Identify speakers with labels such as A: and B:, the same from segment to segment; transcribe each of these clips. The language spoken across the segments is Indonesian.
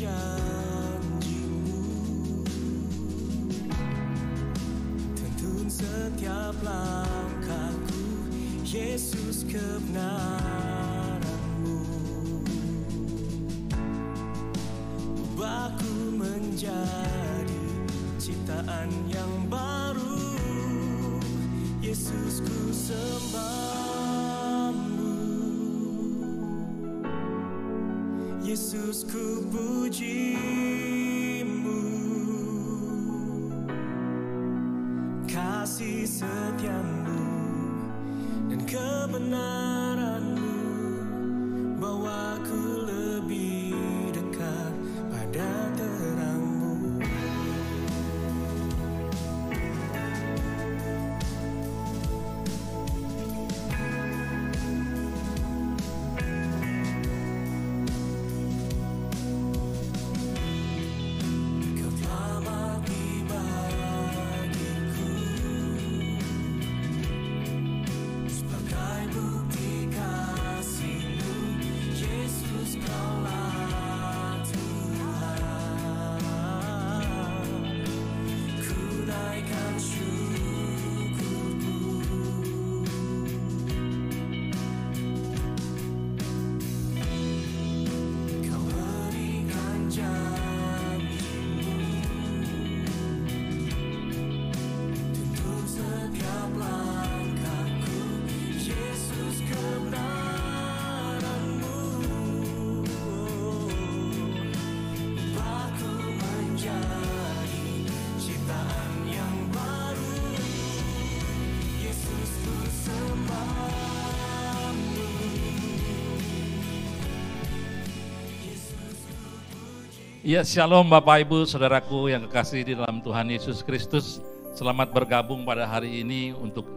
A: janji-Mu, tuntun setiap langkahku, Yesus, kebenaran-Mu. Ubahku menjadi ciptaan yang baru, Yesus, ku sembah-Mu. Yesus, ku puji-Mu. Kasih setia-Mu dan kebenaran-Mu bawaku lebih dekat pada terang-Mu. Kau telah mati bagiku sebagai bukti kasih-Mu, Yesus, Kaulah Tuhan. Ku naikkan syukurku. Kau berikan janji-Mu, tuntun setiap langkahku, Yesus, kebenaran-Mu. Ubahku menjadi ciptaan yang baru, Yesus, ku sembah-Mu. Yesus, ku puji.
B: Ya, shalom Bapak Ibu, saudaraku yang kekasih di dalam Tuhan Yesus Kristus. Selamat bergabung pada hari ini untuk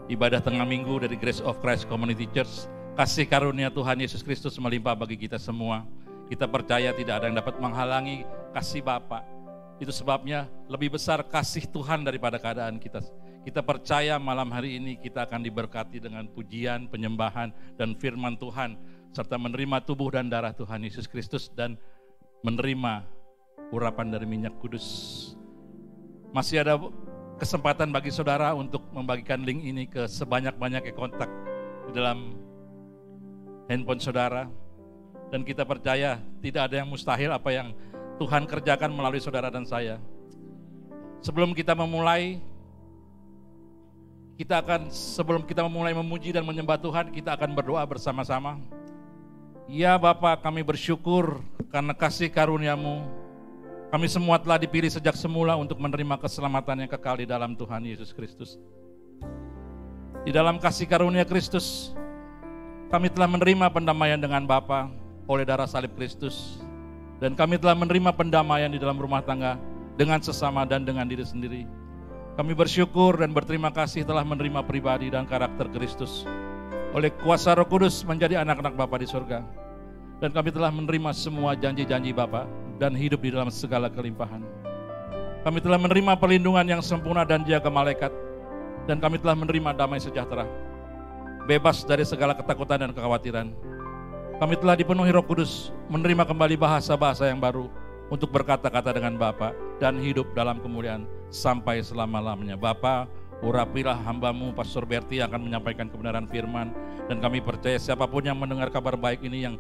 B: ibadah tengah minggu dari Grace of Christ Community Church. Kasih karunia Tuhan Yesus Kristus melimpah bagi kita semua. Kita percaya tidak ada yang dapat menghalangi kasih Bapa. Itu sebabnya lebih besar kasih Tuhan daripada keadaan kita. Kita percaya malam hari ini kita akan diberkati dengan pujian, penyembahan, dan firman Tuhan, serta menerima tubuh dan darah Tuhan Yesus Kristus dan menerima urapan dari minyak kudus. Masih ada kesempatan bagi saudara untuk membagikan link ini ke sebanyak-banyaknya kontak di dalam handphone saudara. Dan kita percaya tidak ada yang mustahil apa yang Tuhan kerjakan melalui saudara dan saya. Sebelum kita memulai memuji dan menyembah Tuhan, kita akan berdoa bersama-sama. Ya Bapa, kami bersyukur karena kasih karunia-Mu. Kami semua telah dipilih sejak semula untuk menerima keselamatan yang kekal di dalam Tuhan Yesus Kristus. Di dalam kasih karunia Kristus, kami telah menerima pendamaian dengan Bapa oleh darah salib Kristus. Dan kami telah menerima pendamaian di dalam rumah tangga dengan sesama dan dengan diri sendiri. Kami bersyukur dan berterima kasih telah menerima pribadi dan karakter Kristus oleh kuasa Roh Kudus menjadi anak-anak Bapa di surga. Dan kami telah menerima semua janji-janji Bapa dan hidup di dalam segala kelimpahan. Kami telah menerima perlindungan yang sempurna dan jaga malaikat. Dan kami telah menerima damai sejahtera, bebas dari segala ketakutan dan kekhawatiran. Kami telah dipenuhi Roh Kudus, menerima kembali bahasa-bahasa yang baru untuk berkata-kata dengan Bapa dan hidup dalam kemuliaan sampai selama-lamanya. Bapa, urapilah hamba-Mu Pastor Berti yang akan menyampaikan kebenaran firman. Dan kami percaya siapapun yang mendengar kabar baik ini, yang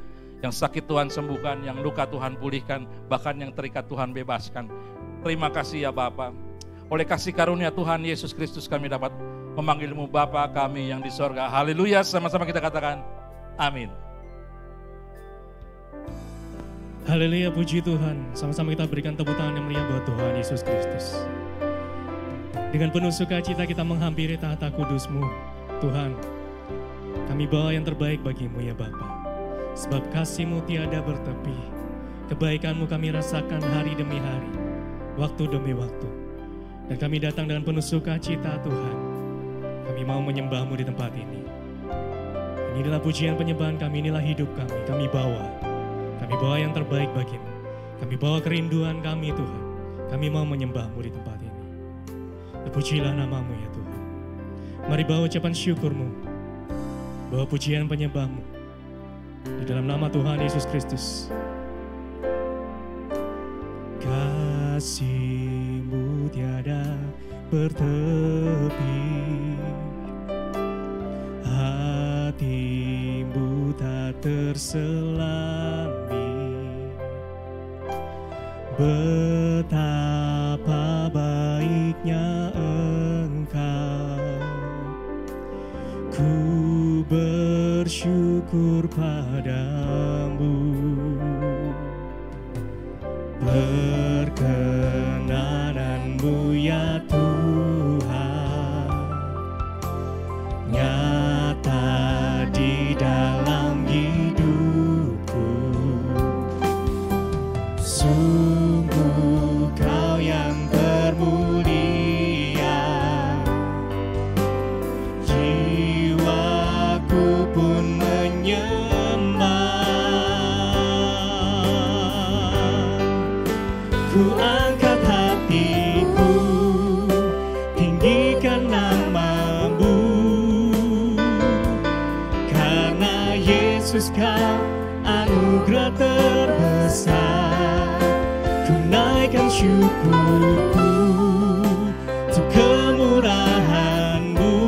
B: sakit Tuhan sembuhkan, yang luka Tuhan pulihkan, bahkan yang terikat Tuhan bebaskan. Terima kasih ya Bapa. Oleh kasih karunia Tuhan Yesus Kristus kami dapat memanggil-Mu Bapa kami yang di sorga. Haleluya, sama-sama kita katakan amin.
C: Haleluya, puji Tuhan. Sama-sama kita berikan tepuk tangan yang meriah buat Tuhan Yesus Kristus. Dengan penuh sukacita kita menghampiri tahta kudus-Mu. Tuhan, kami bawa yang terbaik bagi-Mu ya Bapa. Sebab kasih-Mu tiada bertepi. Kebaikan-Mu kami rasakan hari demi hari, waktu demi waktu. Dan kami datang dengan penuh sukacita Tuhan. Kami mau menyembah-Mu di tempat ini. Inilah pujian penyembahan kami, inilah hidup kami. Kami bawa yang terbaik bagi-Mu. Kami bawa kerinduan kami Tuhan. Kami mau menyembah-Mu di tempat ini. Terpujilah nama-Mu ya Tuhan. Mari bawa ucapan syukur-Mu, bawa pujian penyembah-Mu di dalam nama Tuhan Yesus Kristus. kasih-Mu tiada bertepi, hati-Mu tak terselami. Betapa baiknya Engkau, ku bersyukur padamu. Perkenanan-Mu ya Tuhan, nyata di dalam hidupku. Sungguh Kau yang termulia, jiwaku pun menyembah. Ku angkat hatiku, tinggikan nama-Mu, karena Yesus Kau anugerah terbesar. Ku naikkan syukurku untuk kemurahan-Mu,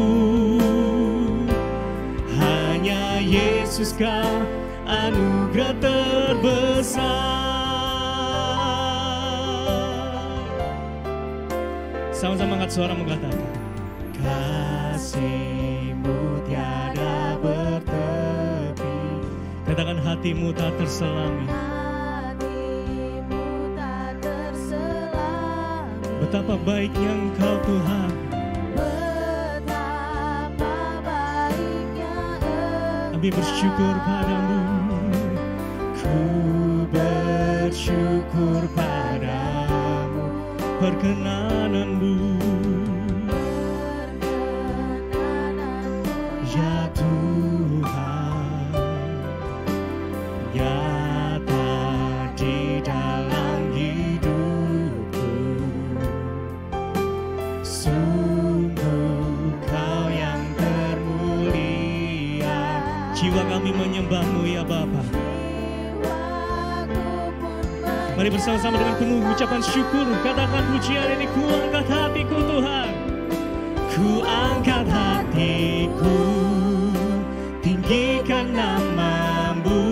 C: hanya Yesus Kau anugerah terbesar. Sama-sama angkat suara mengatakan, kasih-Mu tiada bertepi. Katakan, hati-Mu tak terselami.
D: Hati-Mu tak terselami.
C: Betapa baiknya Engkau Tuhan.
D: Betapa baiknya Engkau.
C: Kami bersyukur padamu. Ku bersyukur padamu. Perkenanan-Mu ya Tuhan, nyata di dalam hidupku. Sungguh Kau yang termulia, jiwa kami menyembah-Mu ya Bapa. Mari bersama-sama dengan penuh ucapan syukur, katakan pujian ini, ku angkat hatiku Tuhan. Ku angkat hatiku, tinggikan nama-Mu,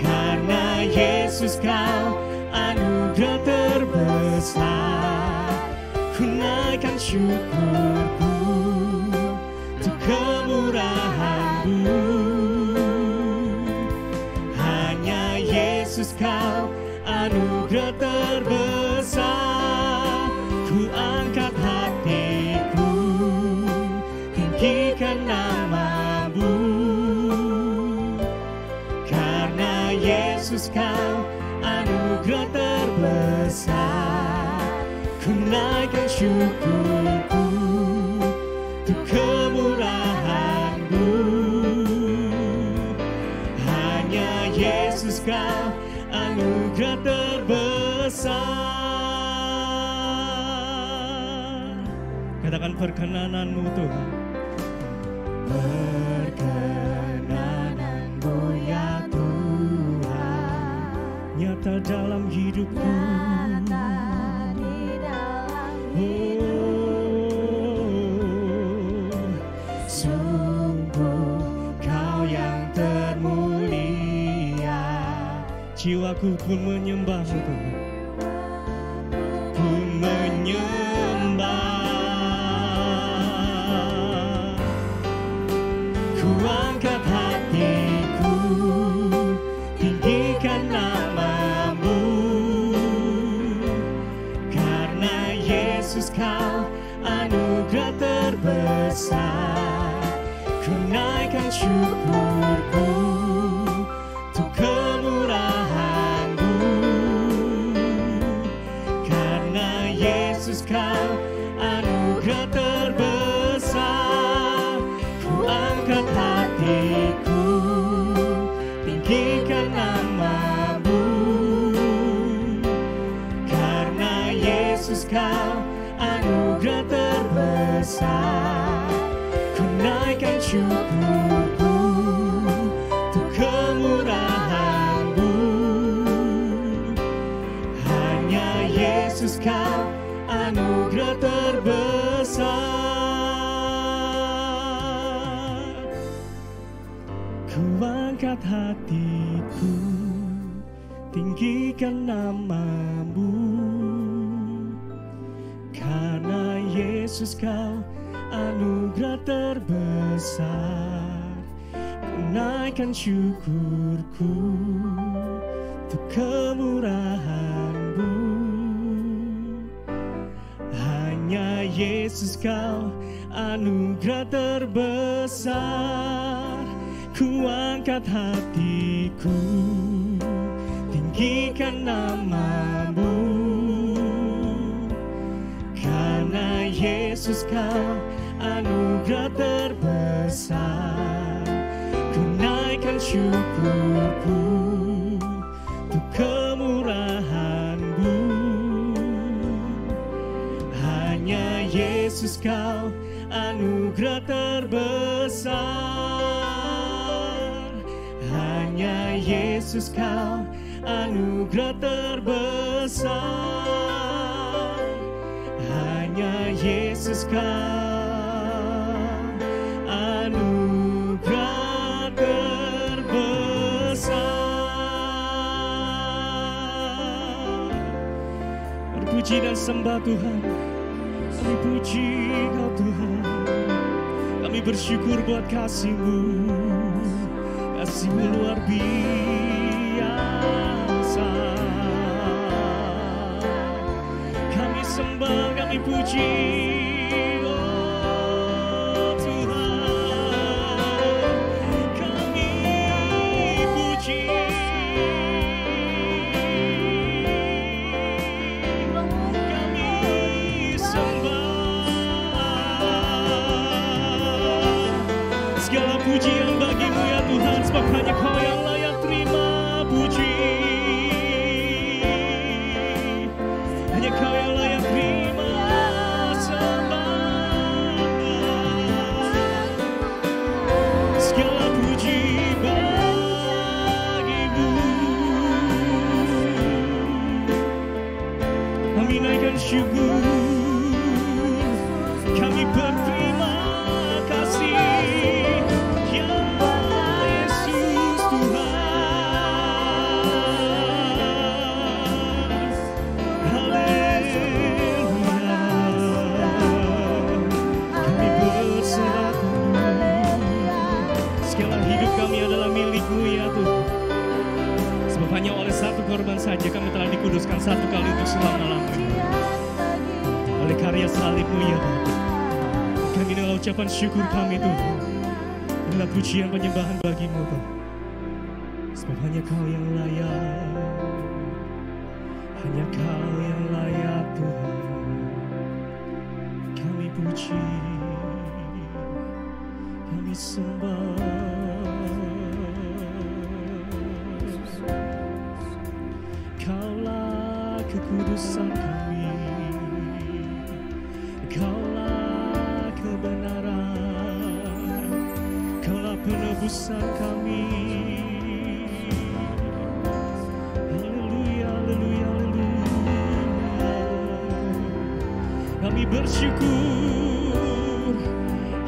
C: karena Yesus Kau anugerah terbesar. Ku naikkan syukurku untuk kemurahan-Mu, hanya Yesus Kau anugerah terbesar. Ku angkat hatiku, tinggikan nama-Mu, karena Yesus Kau anugerah terbesar. Ku naikkan syukurku untuk kemurahan-Mu, hanya Yesus Kau anugerah terbesar. Katakan, perkenanan-Mu Tuhan. Perkenanan-Mu ya Tuhan, nyata dalam hidupku.
D: Nyata di dalam
C: Sungguh Kau yang termulia, jiwaku pun menyembah-Mu Tuhan. Pun menyembah. Ku angkat hatiku, tinggikan nama-Mu, karena Yesus Kau anugerah terbesar. Ku naikkan syukurku untuk kemurahan-Mu, karena Yesus Kau anugerah terbesar. Ku angkat hatiku, tinggikan nama-Mu, karena Yesus Kau anugerah terbesar. Ku naikkan syukurku untuk kemurahan-Mu, tinggikan nama-Mu. Karena Yesus Kau anugerah terbesar, ku naikkan syukurku untuk kemurahan-Mu. Hanya Yesus Kau anugerah terbesar, ku angkat hatiku, tinggikan nama-Mu. Karena Yesus Kau anugerah terbesar, ku naikkan syukurku untuk kemurahan-Mu. Hanya Yesus Kau anugerah terbesar, hanya Yesus Kau anugerah terbesar, hanya Yesus Kau anugerah terbesar. Berpuji dan sembah Tuhan, kami puji Kau Tuhan. Kami bersyukur buat kasih-Mu, kasih-Mu luar biasa. Kami sembah, kami puji, oh Tuhan. Kami puji, kami sembah. Segala pujian bagi-Mu ya Tuhan, sebab hanya Kau yang layak terima puji. Hanya Kau yang layak terima sembah. Segala puji bagi-Mu. Kami naikkan syukur, kami berterima kasih. Ya Yesus Tuhan, haleluya. Kami berserah Tuhan, segala hidup kami adalah milik-Mu ya Tuhan. Sebab hanya oleh satu korban saja kami telah dikuduskan satu kali untuk selama-lamanya. Oleh karya salib-Mu ya Bapa, kami adalah ucapan syukur kami Tuhan. Adalah pujian penyembahan bagi-Mu Tuhan. Sebab hanya Kau yang layak, hanya Kau yang layak Tuhan. Kami puji, kami sembah. Kaulah kekudusan kami, Kaulah kebenaran, Kaulah penebusan kami. Haleluya, haleluya, haleluya. Kami bersyukur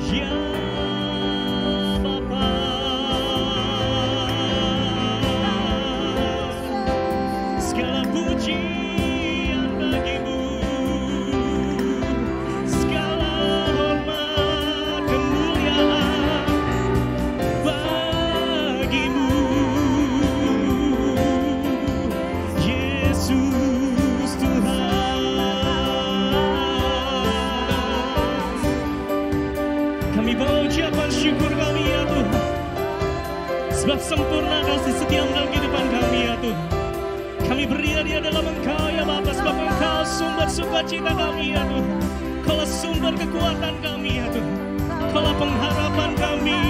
C: ya Bapa. Segala pujian bagi-Mu, segala hormat kemuliaan bagi-Mu, Yesus Tuhan. Kami bawa ucapan syukur kami ya Tuhan, sebab sempurna kasih setiamu dalam kehidupan kami ya Tuhan. Kami berdiri dalam Engkau ya Bapa, sebab Engkau sumber sukacita kami ya Tuhan. Kaulah sumber kekuatan kami ya Tuhan, Kaulah pengharapan kami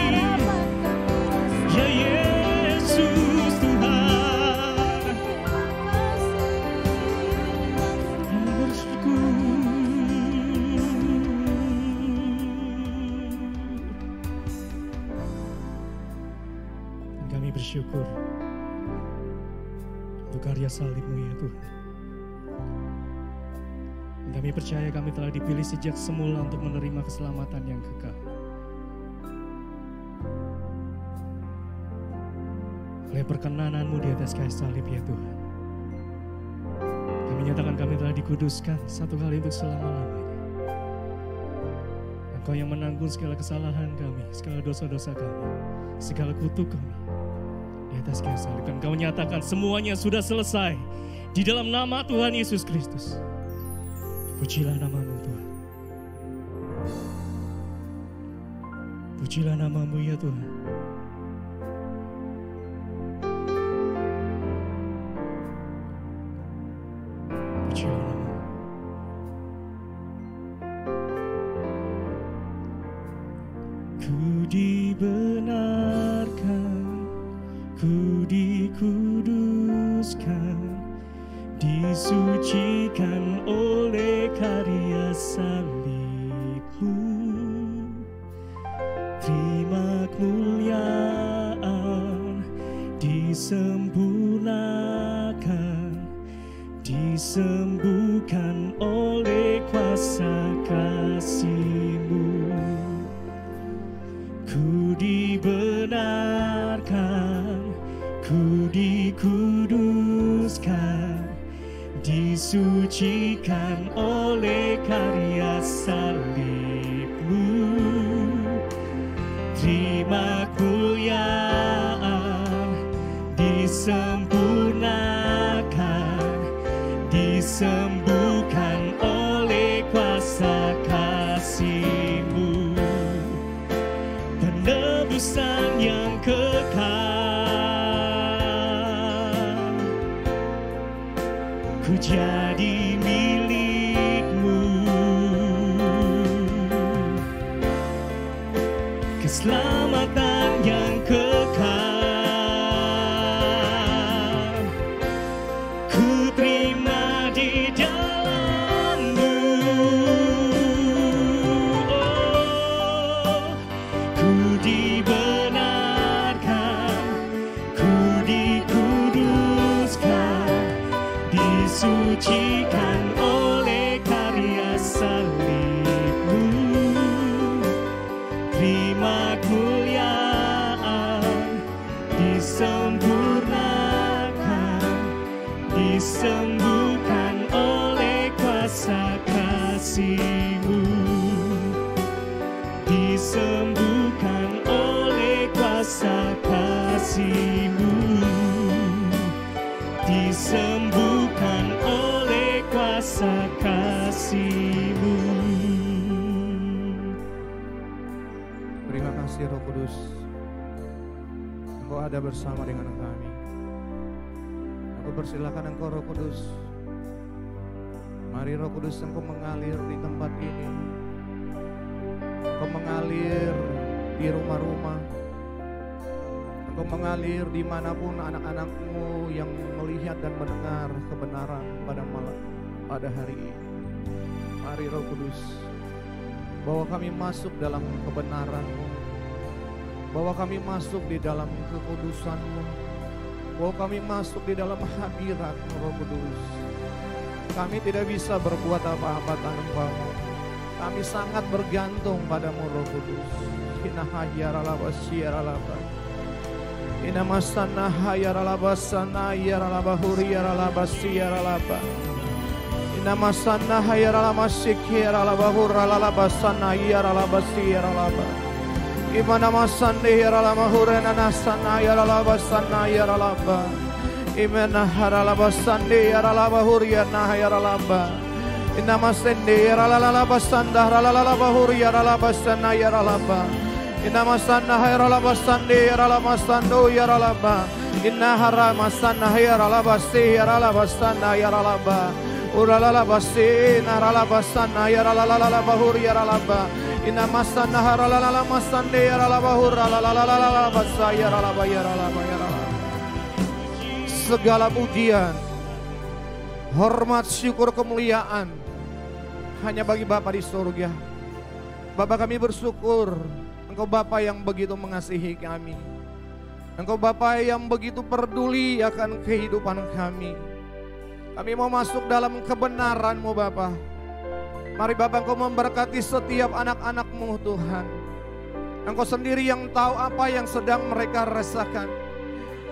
C: ya Yesus Tuhan. Kami bersyukur, kami bersyukur untuk karya salib-Mu ya Tuhan. Kami percaya kami telah dipilih sejak semula untuk menerima keselamatan yang kekal. Oleh perkenanan-Mu di atas kayu salib ya Tuhan. menyatakan kami telah dikuduskan satu kali untuk selama-lamanya. Engkau yang menanggung segala kesalahan kami, segala dosa-dosa kami, segala kutuk kami di atas kayu salib. Dan Engkau menyatakan semuanya sudah selesai di dalam nama Tuhan Yesus Kristus. Pujilah nama-Mu Tuhan. Pujilah nama-Mu ya Tuhan. Pujilah nama-Mu. Ku dibenarkan, ku dikuduskan, disucikan oleh karya salib-Mu. Terima kemuliaan, disempurnakan, disembuhkan oleh kuasa kasih-Mu. Ku dibenarkan, ku dikuduskan, disucikan oleh karya salib-Mu. Terima kemuliaan, disempurnakan, disembuhkan oleh kuasa kasih-Mu. Penebusan yang kekal, ku jadi milik-Mu. Keselamatan yang kekal, ku terima di dalam-Mu. Oh, ku dibenarkan, ku dikuduskan, disucikan oleh karya salib-Mu. Terima kemuliaan, disempurnakan, disembuhkan oleh kuasa kasih-Mu. Disembuhkan oleh kuasa kasih-Mu. Disembuhkan oleh kuasa kasih-Mu.
E: Terima kasih Roh Kudus, Engkau ada bersama dengan kami. Aku persilakan Engkau Roh Kudus. Mari Roh Kudus, Engkau mengalir di tempat ini. Engkau mengalir di rumah-rumah. Engkau mengalir dimanapun anak-anak-Mu yang melihat dan mendengar kebenaran pada hari ini. Mari Roh Kudus, bahwa kami masuk dalam kebenaran-Mu, bahwa kami masuk di dalam kekudusan-Mu, bahwa kami masuk di dalam hadirat-Mu Roh Kudus. Kami tidak bisa berbuat apa-apa tanpa-Mu. Kami sangat bergantung padamu Roh Kudus. Inna hayyaralaba siyaralaba, inna masana hayyaralaba sana yaralaba huriyaralaba siyaralaba, inna masana hayyaralaba sikiralaba huralaba sana yaralaba siyaralaba, imana masande yaralaba hurena sana yaralaba sana yaralaba, imana haralaba sande yaralaba huriyana yaralaba, inna masande yaralaba sanda yaralaba huriyaralaba sana yaralaba, inna masana yaralaba sande yaralaba sando yaralaba, inna harama sana yaralaba si yaralaba sana yaralaba, uralaba si naralaba sana yaralaba huriyaralaba, inna masana haralaba sande yaralaba huralaba sa yaralaba yaralaba yaralaba. Segala pujian, hormat, syukur, kemuliaan hanya bagi Bapa di surga. Bapa, kami bersyukur Engkau Bapa yang begitu mengasihi kami. Engkau Bapa yang begitu peduli akan kehidupan kami. Kami mau masuk dalam kebenaran-Mu Bapa. Mari Bapa, Engkau memberkati setiap anak-anak-Mu Tuhan. Engkau sendiri yang tahu apa yang sedang mereka rasakan.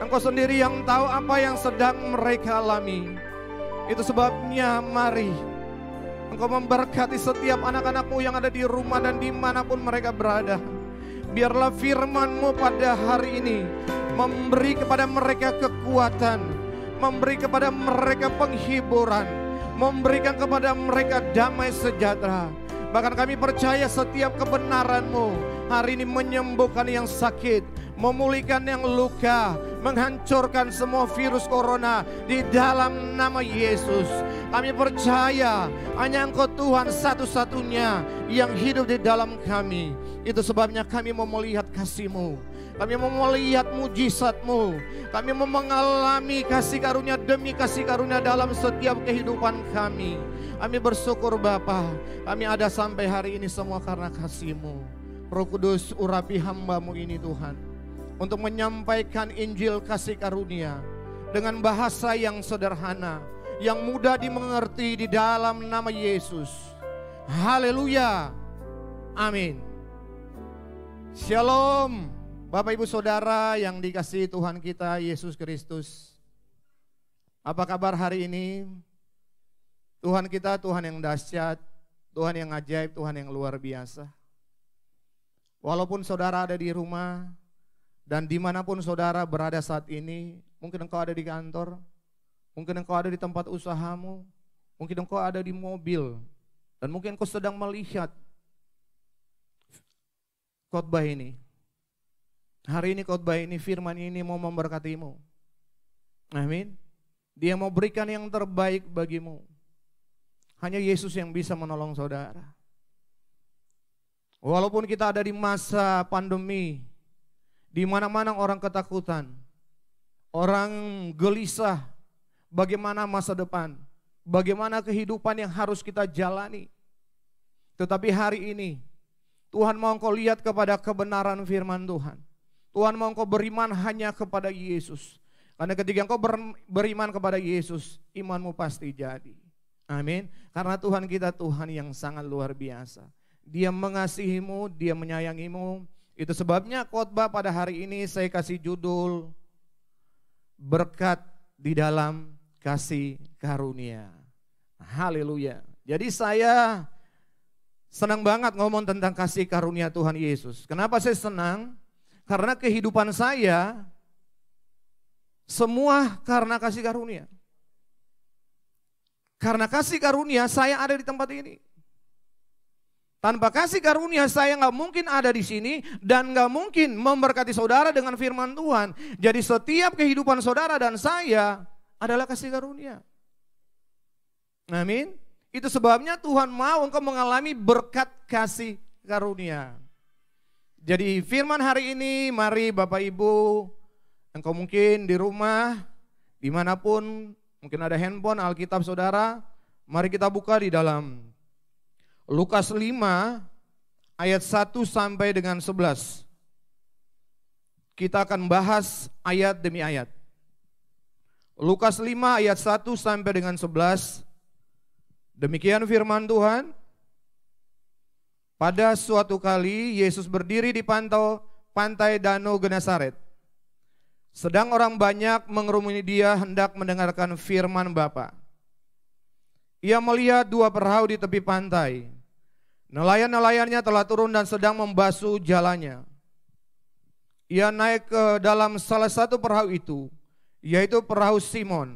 E: Engkau sendiri yang tahu apa yang sedang mereka alami. Itu sebabnya mari Engkau memberkati setiap anak-anak-Mu yang ada di rumah dan dimanapun mereka berada. Biarlah firman-Mu pada hari ini memberi kepada mereka kekuatan, memberi kepada mereka penghiburan, memberikan kepada mereka damai sejahtera. Bahkan kami percaya setiap kebenaran-Mu hari ini menyembuhkan yang sakit, memulihkan yang luka, menghancurkan semua virus corona di dalam nama Yesus. Kami percaya hanya Engkau Tuhan satu-satunya yang hidup di dalam kami. Itu sebabnya kami mau melihat kasih-Mu, kami mau melihat mujizat-Mu, kami mau mengalami kasih karunia demi kasih karunia dalam setiap kehidupan kami. Kami bersyukur Bapa, kami ada sampai hari ini semua karena kasih-Mu. Roh Kudus, urapi hamba-Mu ini Tuhan, untuk menyampaikan Injil kasih karunia dengan bahasa yang sederhana, yang mudah dimengerti di dalam nama Yesus. Haleluya. Amin. Shalom. Bapak Ibu Saudara yang dikasihi Tuhan kita Yesus Kristus. Apa kabar hari ini? Tuhan kita Tuhan yang dahsyat, Tuhan yang ajaib, Tuhan yang luar biasa. Walaupun saudara ada di rumah dan dimanapun saudara berada saat ini, mungkin engkau ada di kantor, mungkin engkau ada di tempat usahamu, mungkin engkau ada di mobil, dan mungkin engkau sedang melihat khotbah ini. Hari ini khotbah ini, firman ini mau memberkatimu. Amin. Dia mau berikan yang terbaik bagimu. Hanya Yesus yang bisa menolong saudara. Walaupun kita ada di masa pandemi, di mana-mana orang ketakutan, orang gelisah, bagaimana masa depan, bagaimana kehidupan yang harus kita jalani. Tetapi hari ini, Tuhan mau engkau lihat kepada kebenaran firman Tuhan. Tuhan mau engkau beriman hanya kepada Yesus. Karena ketika engkau beriman kepada Yesus, imanmu pasti jadi. Amin. Karena Tuhan kita Tuhan yang sangat luar biasa. Dia mengasihimu, Dia menyayangimu. Itu sebabnya khotbah pada hari ini saya kasih judul berkat di dalam kasih karunia. Haleluya. Jadi saya senang banget ngomong tentang kasih karunia Tuhan Yesus. Kenapa saya senang? Karena kehidupan saya semua karena kasih karunia. Karena kasih karunia saya ada di tempat ini. Tanpa kasih karunia saya nggak mungkin ada di sini dan nggak mungkin memberkati saudara dengan firman Tuhan. Jadi setiap kehidupan saudara dan saya adalah kasih karunia. Amin. Itu sebabnya Tuhan mau engkau mengalami berkat kasih karunia. Jadi firman hari ini, mari Bapak Ibu, engkau mungkin di rumah, dimanapun, mungkin ada handphone, Alkitab saudara, mari kita buka di dalam Lukas 5 ayat 1 sampai dengan 11. Kita akan bahas ayat demi ayat. Lukas 5 ayat 1 sampai dengan 11. Demikian firman Tuhan. Pada suatu kali Yesus berdiri di pantai Danau Genesaret. Sedang orang banyak mengerumuni Dia hendak mendengarkan firman Bapa. Ia melihat dua perahu di tepi pantai. Nelayan-nelayannya telah turun dan sedang membasuh jalannya. Ia naik ke dalam salah satu perahu itu, yaitu perahu Simon,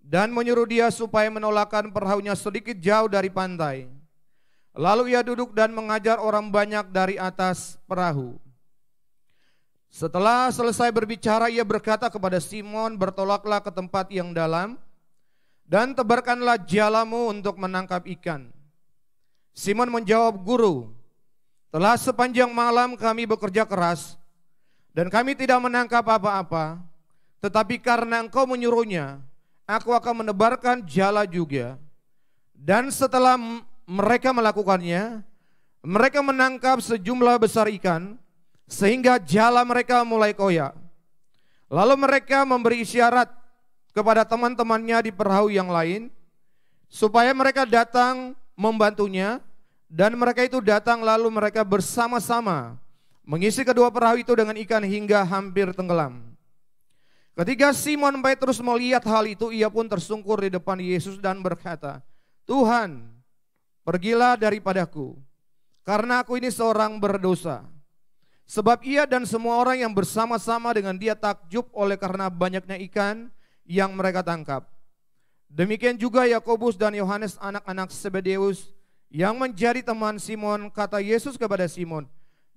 E: dan menyuruh dia supaya menolakkan perahunya sedikit jauh dari pantai. Lalu ia duduk dan mengajar orang banyak dari atas perahu. Setelah selesai berbicara, ia berkata kepada Simon, bertolaklah ke tempat yang dalam dan tebarkanlah jalamu untuk menangkap ikan. Simon menjawab, Guru, telah sepanjang malam kami bekerja keras dan kami tidak menangkap apa-apa, tetapi karena Engkau menyuruhnya, aku akan menebarkan jala juga. Dan setelah mereka melakukannya, mereka menangkap sejumlah besar ikan, sehingga jala mereka mulai koyak. Lalu mereka memberi isyarat kepada teman-temannya di perahu yang lain, supaya mereka datang membantunya, dan mereka itu datang lalu mereka bersama-sama mengisi kedua perahu itu dengan ikan hingga hampir tenggelam. Ketika Simon Petrus melihat hal itu, ia pun tersungkur di depan Yesus dan berkata, Tuhan, pergilah daripadaku, karena aku ini seorang berdosa. Sebab ia dan semua orang yang bersama-sama dengan dia takjub oleh karena banyaknya ikan yang mereka tangkap. Demikian juga Yakobus dan Yohanes anak-anak Zebedeus yang menjadi teman Simon. Kata Yesus kepada Simon,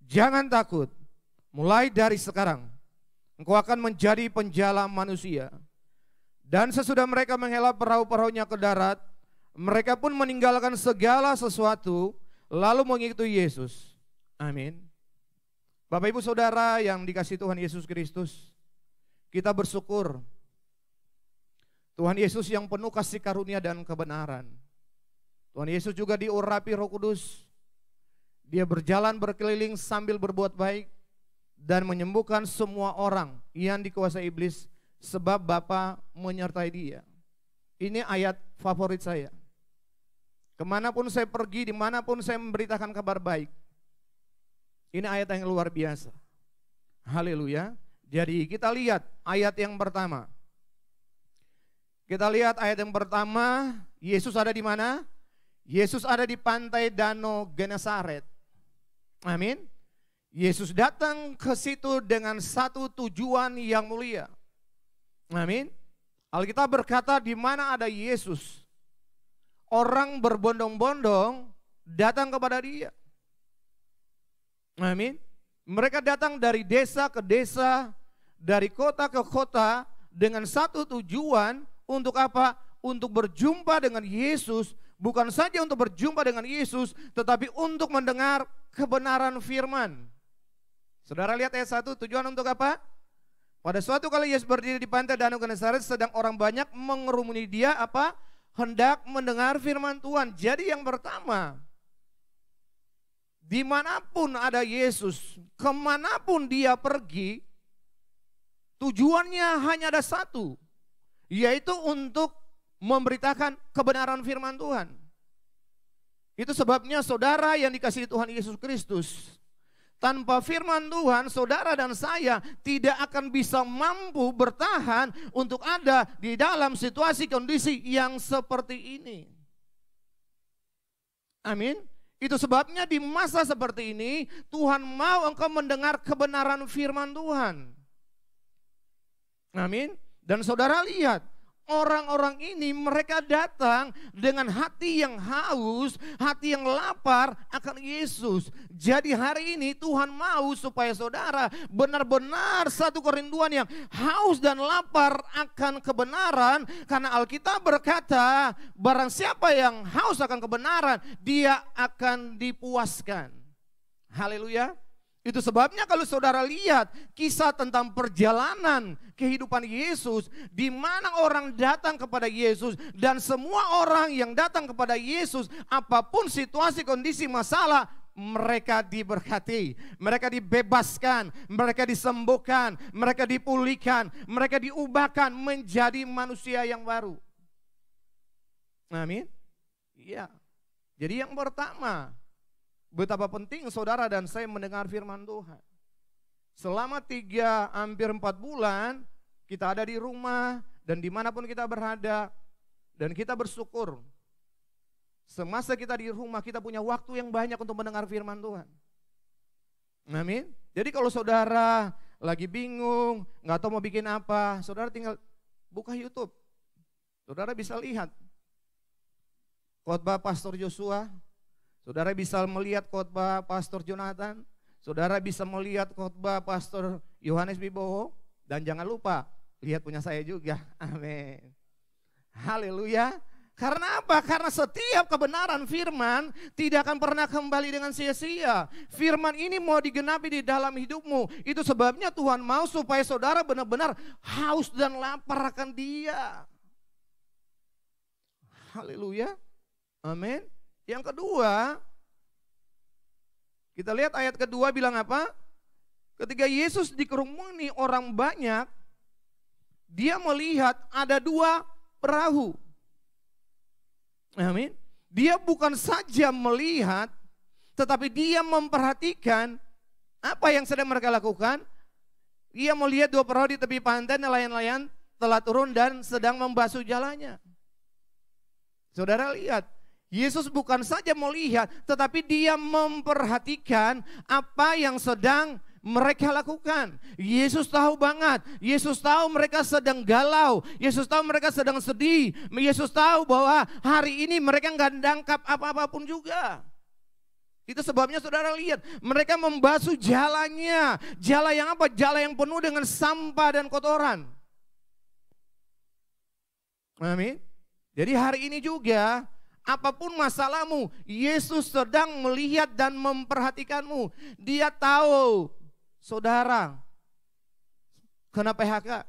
E: jangan takut, mulai dari sekarang engkau akan menjadi penjala manusia. Dan sesudah mereka menghela perahu-perahunya ke darat, mereka pun meninggalkan segala sesuatu lalu mengikuti Yesus. Amin. Bapak Ibu Saudara yang dikasihi Tuhan Yesus Kristus, kita bersyukur Tuhan Yesus yang penuh kasih karunia dan kebenaran. Tuhan Yesus juga diurapi Roh Kudus. Dia berjalan berkeliling sambil berbuat baik dan menyembuhkan semua orang yang dikuasai iblis sebab Bapa menyertai dia. Ini ayat favorit saya. Kemanapun saya pergi, dimanapun saya memberitakan kabar baik, ini ayat yang luar biasa. Haleluya. Jadi kita lihat ayat yang pertama. Kita lihat ayat yang pertama, Yesus ada di mana? Yesus ada di pantai Danau Genesaret. Amin. Yesus datang ke situ dengan satu tujuan yang mulia. Amin. Alkitab berkata di mana ada Yesus, orang berbondong-bondong datang kepada dia. Amin. Mereka datang dari desa ke desa, dari kota ke kota dengan satu tujuan. Untuk apa? Untuk berjumpa dengan Yesus. Bukan saja untuk berjumpa dengan Yesus, tetapi untuk mendengar kebenaran firman. Saudara lihat ayat 1, tujuan untuk apa? Pada suatu kali Yesus berdiri di pantai Danau Genesaret, sedang orang banyak mengerumuni dia apa? Hendak mendengar firman Tuhan. Jadi yang pertama, dimanapun ada Yesus, kemanapun dia pergi, tujuannya hanya ada satu, yaitu untuk memberitakan kebenaran firman Tuhan. Itu sebabnya saudara yang dikasihi Tuhan Yesus Kristus, tanpa firman Tuhan, saudara dan saya tidak akan bisa mampu bertahan untuk ada di dalam situasi kondisi yang seperti ini. Amin. Itu sebabnya di masa seperti ini Tuhan mau engkau mendengar kebenaran firman Tuhan. Amin. Dan saudara lihat, orang-orang ini mereka datang dengan hati yang haus, hati yang lapar akan Yesus. Jadi hari ini Tuhan mau supaya saudara benar-benar satu kerinduan yang haus dan lapar akan kebenaran. Karena Alkitab berkata, barang siapa yang haus akan kebenaran, dia akan dipuaskan. Haleluya. Itu sebabnya kalau saudara lihat kisah tentang perjalanan kehidupan Yesus, di mana orang datang kepada Yesus, dan semua orang yang datang kepada Yesus, apapun situasi, kondisi, masalah, mereka diberkati, mereka dibebaskan, mereka disembuhkan, mereka dipulihkan, mereka diubahkan menjadi manusia yang baru. Amin. Iya. Jadi yang pertama, betapa penting saudara dan saya mendengar firman Tuhan. Selama 3 hampir 4 bulan kita ada di rumah dan dimanapun kita berada, dan kita bersyukur semasa kita di rumah kita punya waktu yang banyak untuk mendengar firman Tuhan. Amin. Jadi kalau saudara lagi bingung, gak tahu mau bikin apa, saudara tinggal buka YouTube. Saudara bisa lihat khotbah Pastor Joshua, saudara bisa melihat khotbah Pastor Jonathan, saudara bisa melihat khotbah Pastor Yohanes Wibowo, dan jangan lupa lihat punya saya juga. Amin. Haleluya. Karena apa? Karena setiap kebenaran firman tidak akan pernah kembali dengan sia-sia. Firman ini mau digenapi di dalam hidupmu. Itu sebabnya Tuhan mau supaya saudara benar-benar haus dan lapar akan Dia. Haleluya. Amin. Yang kedua, kita lihat ayat kedua bilang apa? Ketika Yesus dikerumuni orang banyak, dia melihat ada 2 perahu. Amin. Dia bukan saja melihat, tetapi dia memperhatikan apa yang sedang mereka lakukan. Ia melihat dua perahu di tepi pantai, nelayan-nelayan telah turun dan sedang membasuh jalannya. Saudara lihat, Yesus bukan saja melihat, tetapi dia memperhatikan apa yang sedang mereka lakukan. Yesus tahu banget, Yesus tahu mereka sedang galau, Yesus tahu mereka sedang sedih, Yesus tahu bahwa hari ini mereka nggak nangkap apa-apapun juga. Itu sebabnya saudara lihat, mereka membasuh jalannya. Jala yang apa? Jala yang penuh dengan sampah dan kotoran. Amin. Jadi hari ini juga, apapun masalahmu, Yesus sedang melihat dan memperhatikanmu. Dia tahu, saudara, kena PHK.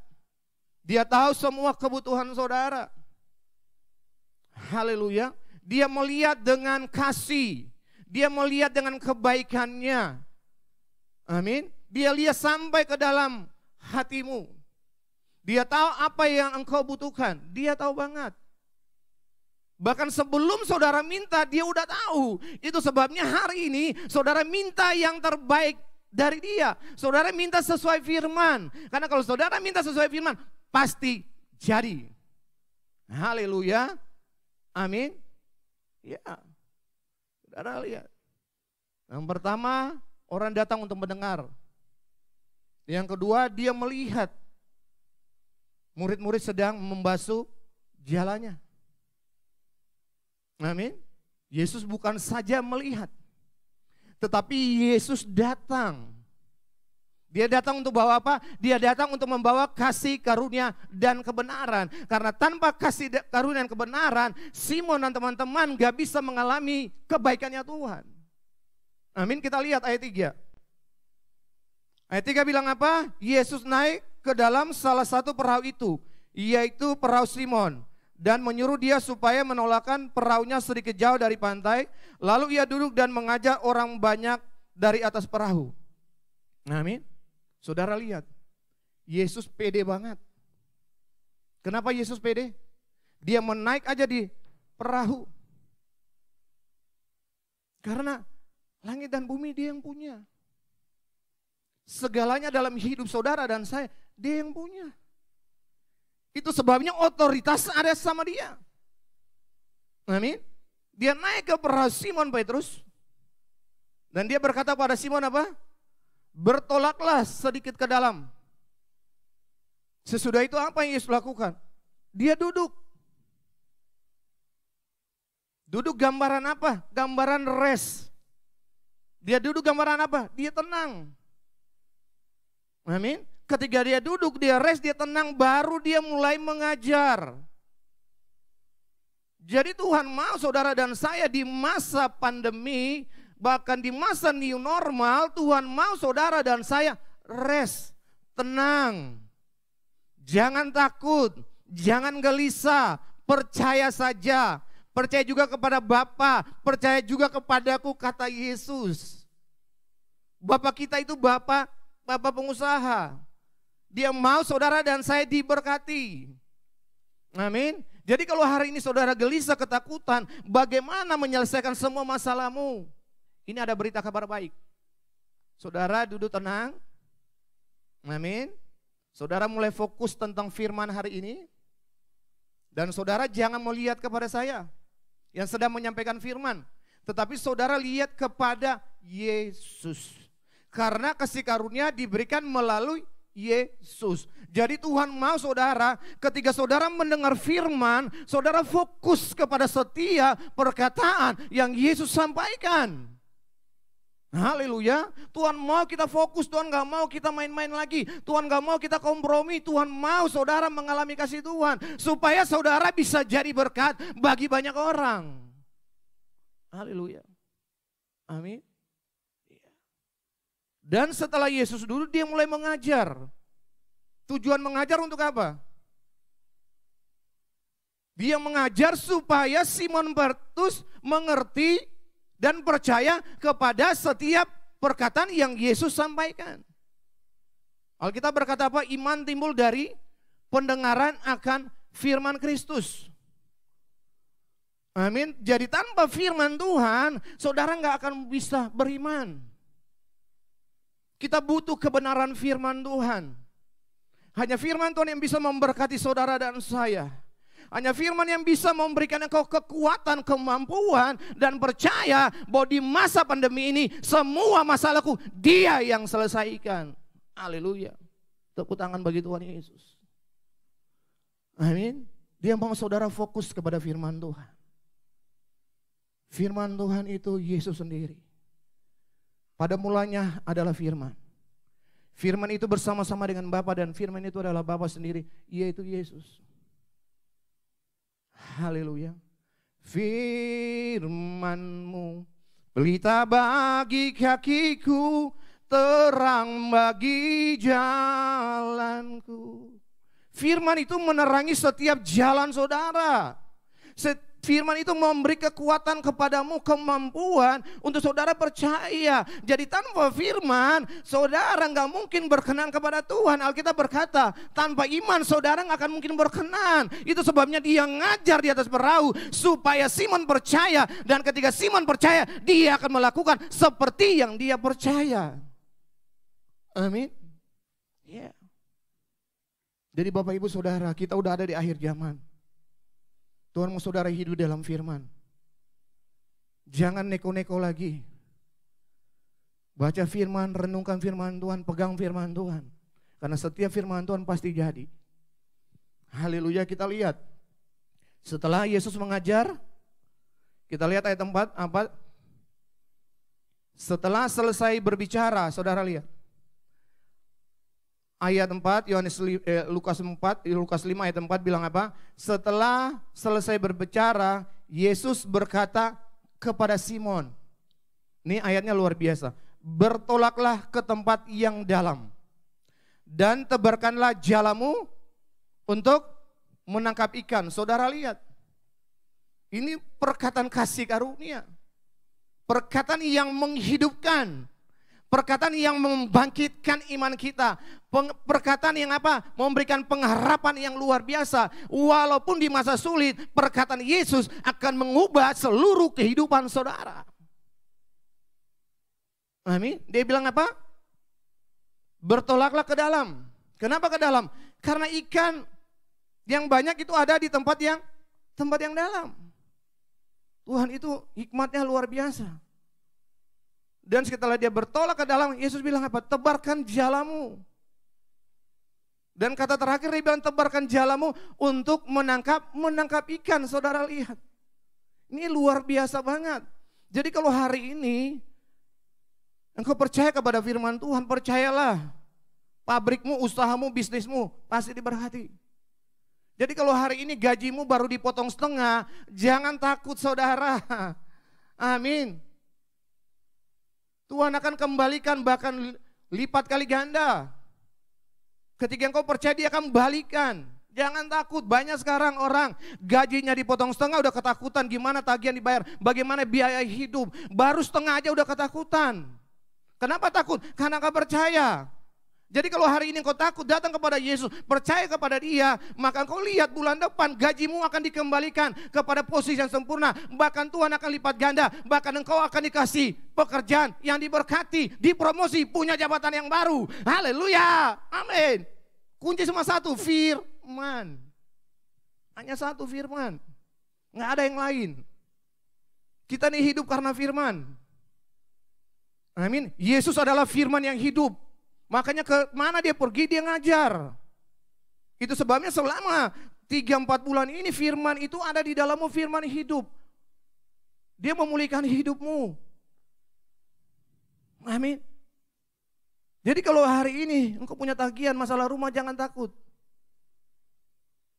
E: Dia tahu semua kebutuhan saudara. Haleluya. Dia melihat dengan kasih. Dia melihat dengan kebaikannya. Amin. Dia lihat sampai ke dalam hatimu. Dia tahu apa yang engkau butuhkan. Dia tahu banget. Bahkan sebelum saudara minta, dia udah tahu. Itu sebabnya hari ini saudara minta yang terbaik dari dia. Saudara minta sesuai firman. Karena kalau saudara minta sesuai firman, pasti jadi. Haleluya. Amin. Ya. Saudara lihat. Yang pertama, orang datang untuk mendengar. Yang kedua, dia melihat. Murid-murid sedang membasuh jalannya. Amin. Yesus bukan saja melihat, tetapi Yesus datang. Dia datang untuk bawa apa? Dia datang untuk membawa kasih, karunia, dan kebenaran. Karena tanpa kasih, karunia, dan kebenaran, Simon dan teman-teman gak bisa mengalami kebaikannya Tuhan. Amin. Kita lihat ayat 3. Ayat 3 bilang apa? Yesus naik ke dalam salah satu perahu itu, yaitu perahu Simon. Dan menyuruh dia supaya menolakkan perahunya sedikit jauh dari pantai. Lalu ia duduk dan mengajar orang banyak dari atas perahu. Amin. Saudara lihat, Yesus pede banget. Kenapa Yesus pede? Dia menaik aja di perahu. Karena langit dan bumi dia yang punya. Segalanya dalam hidup saudara dan saya, dia yang punya. Itu sebabnya otoritas ada sama dia. Amin. Dia naik ke perahu Simon Petrus. Dan dia berkata pada Simon apa? Bertolaklah sedikit ke dalam. Sesudah itu apa yang Yesus lakukan? Dia duduk. Duduk gambaran apa? Gambaran rest. Dia duduk gambaran apa? Dia tenang. Amin. Ketika dia duduk, dia rest, dia tenang, baru dia mulai mengajar. Jadi Tuhan mau saudara dan saya di masa pandemi, bahkan di masa new normal, Tuhan mau saudara dan saya rest, tenang. Jangan takut, jangan gelisah, percaya saja. Percaya juga kepada Bapa, percaya juga kepadaku, kata Yesus. Bapak kita itu Bapak pengusaha. Dia mau saudara dan saya diberkati. Amin. Jadi kalau hari ini saudara gelisah, ketakutan, bagaimana menyelesaikan semua masalahmu? Ini ada berita kabar baik. Saudara duduk tenang. Amin. Saudara mulai fokus tentang firman hari ini. Dan saudara jangan melihat kepada saya yang sedang menyampaikan firman. Tetapi saudara lihat kepada Yesus. Karena kasih karunia diberikan melalui Yesus. Jadi Tuhan mau saudara, ketika saudara mendengar firman, saudara fokus kepada setiap perkataan yang Yesus sampaikan. Haleluya. Tuhan mau kita fokus, Tuhan gak mau kita main-main lagi. Tuhan gak mau kita kompromi, Tuhan mau saudara mengalami kasih Tuhan. Supaya saudara bisa jadi berkat bagi banyak orang. Haleluya. Amin. Dan setelah Yesus duduk, dia mulai mengajar. Tujuan mengajar untuk apa? Dia mengajar supaya Simon Petrus mengerti dan percaya kepada setiap perkataan yang Yesus sampaikan. Alkitab berkata apa? Iman timbul dari pendengaran akan firman Kristus. Amin. Jadi tanpa firman Tuhan, saudara nggak akan bisa beriman. Kita butuh kebenaran firman Tuhan. Hanya firman Tuhan yang bisa memberkati saudara dan saya. Hanya firman yang bisa memberikan engkau kekuatan, kemampuan, dan percaya bahwa di masa pandemi ini semua masalahku Dia yang selesaikan. Haleluya. Tepuk tangan bagi Tuhan Yesus. Amin. Dia mau saudara fokus kepada firman Tuhan. Firman Tuhan itu Yesus sendiri. Pada mulanya adalah firman. Firman itu bersama-sama dengan Bapa dan firman itu adalah Bapa sendiri, yaitu Yesus. Haleluya. Firman-Mu pelita bagi kakiku, terang bagi jalanku. Firman itu menerangi setiap jalan saudara. Firman itu memberi kekuatan kepadamu, kemampuan untuk saudara percaya. Jadi tanpa firman, saudara nggak mungkin berkenan kepada Tuhan. Alkitab berkata, tanpa iman saudara nggak akan mungkin berkenan. Itu sebabnya Dia ngajar di atas perahu supaya Simon percaya. Dan ketika Simon percaya, dia akan melakukan seperti yang dia percaya. Amin. Ya. Jadi Bapak Ibu Saudara, kita udah ada di akhir zaman. Tuhan mau saudara hidup dalam firman. Jangan neko-neko lagi. Baca firman, renungkan firman Tuhan, pegang firman Tuhan. Karena setiap firman Tuhan pasti jadi. Haleluya, kita lihat. Setelah Yesus mengajar, kita lihat ayat 4 apa? Setelah selesai berbicara, saudara lihat. Ayat 4, Lukas 5 ayat 4 bilang apa? Setelah selesai berbicara, Yesus berkata kepada Simon. Ini ayatnya luar biasa. Bertolaklah ke tempat yang dalam dan tebarkanlah jalamu untuk menangkap ikan. Saudara lihat. Ini perkataan kasih karunia. Perkataan yang menghidupkan. Perkataan yang membangkitkan iman kita. Perkataan yang apa? Memberikan pengharapan yang luar biasa. Walaupun di masa sulit, perkataan Yesus akan mengubah seluruh kehidupan saudara. Amin. Dia bilang apa? Bertolaklah ke dalam. Kenapa ke dalam? Karena ikan yang banyak itu ada di tempat yang dalam. Tuhan itu hikmatnya luar biasa. Dan setelah dia bertolak ke dalam, Yesus bilang apa? Tebarkan jalamu. Dan kata terakhir dia bilang tebarkan jalamu untuk menangkap ikan. Saudara lihat. Ini luar biasa banget. Jadi kalau hari ini engkau percaya kepada firman Tuhan, percayalah. Pabrikmu, usahamu, bisnismu pasti diberkati. Jadi kalau hari ini gajimu baru dipotong setengah, jangan takut saudara. Amin. Tuhan akan kembalikan bahkan lipat kali ganda. Ketika engkau percaya Dia akan balikan. Jangan takut, banyak sekarang orang gajinya dipotong setengah udah ketakutan gimana tagihan dibayar, bagaimana biaya hidup. Baru setengah aja udah ketakutan. Kenapa takut? Karena engkau percaya. Jadi kalau hari ini engkau takut datang kepada Yesus, percaya kepada Dia, maka engkau lihat bulan depan gajimu akan dikembalikan kepada posisi yang sempurna. Bahkan Tuhan akan lipat ganda, bahkan engkau akan dikasih pekerjaan yang diberkati, dipromosi, punya jabatan yang baru. Haleluya, amin. Kunci cuma satu, firman. Hanya satu firman, nggak ada yang lain. Kita nih hidup karena firman. Amin. Yesus adalah firman yang hidup. Makanya kemana Dia pergi, Dia ngajar. Itu sebabnya selama 3-4 bulan ini firman itu ada di dalammu, firman hidup. Dia memulihkan hidupmu. Amin. Jadi kalau hari ini engkau punya tagihan masalah rumah, jangan takut.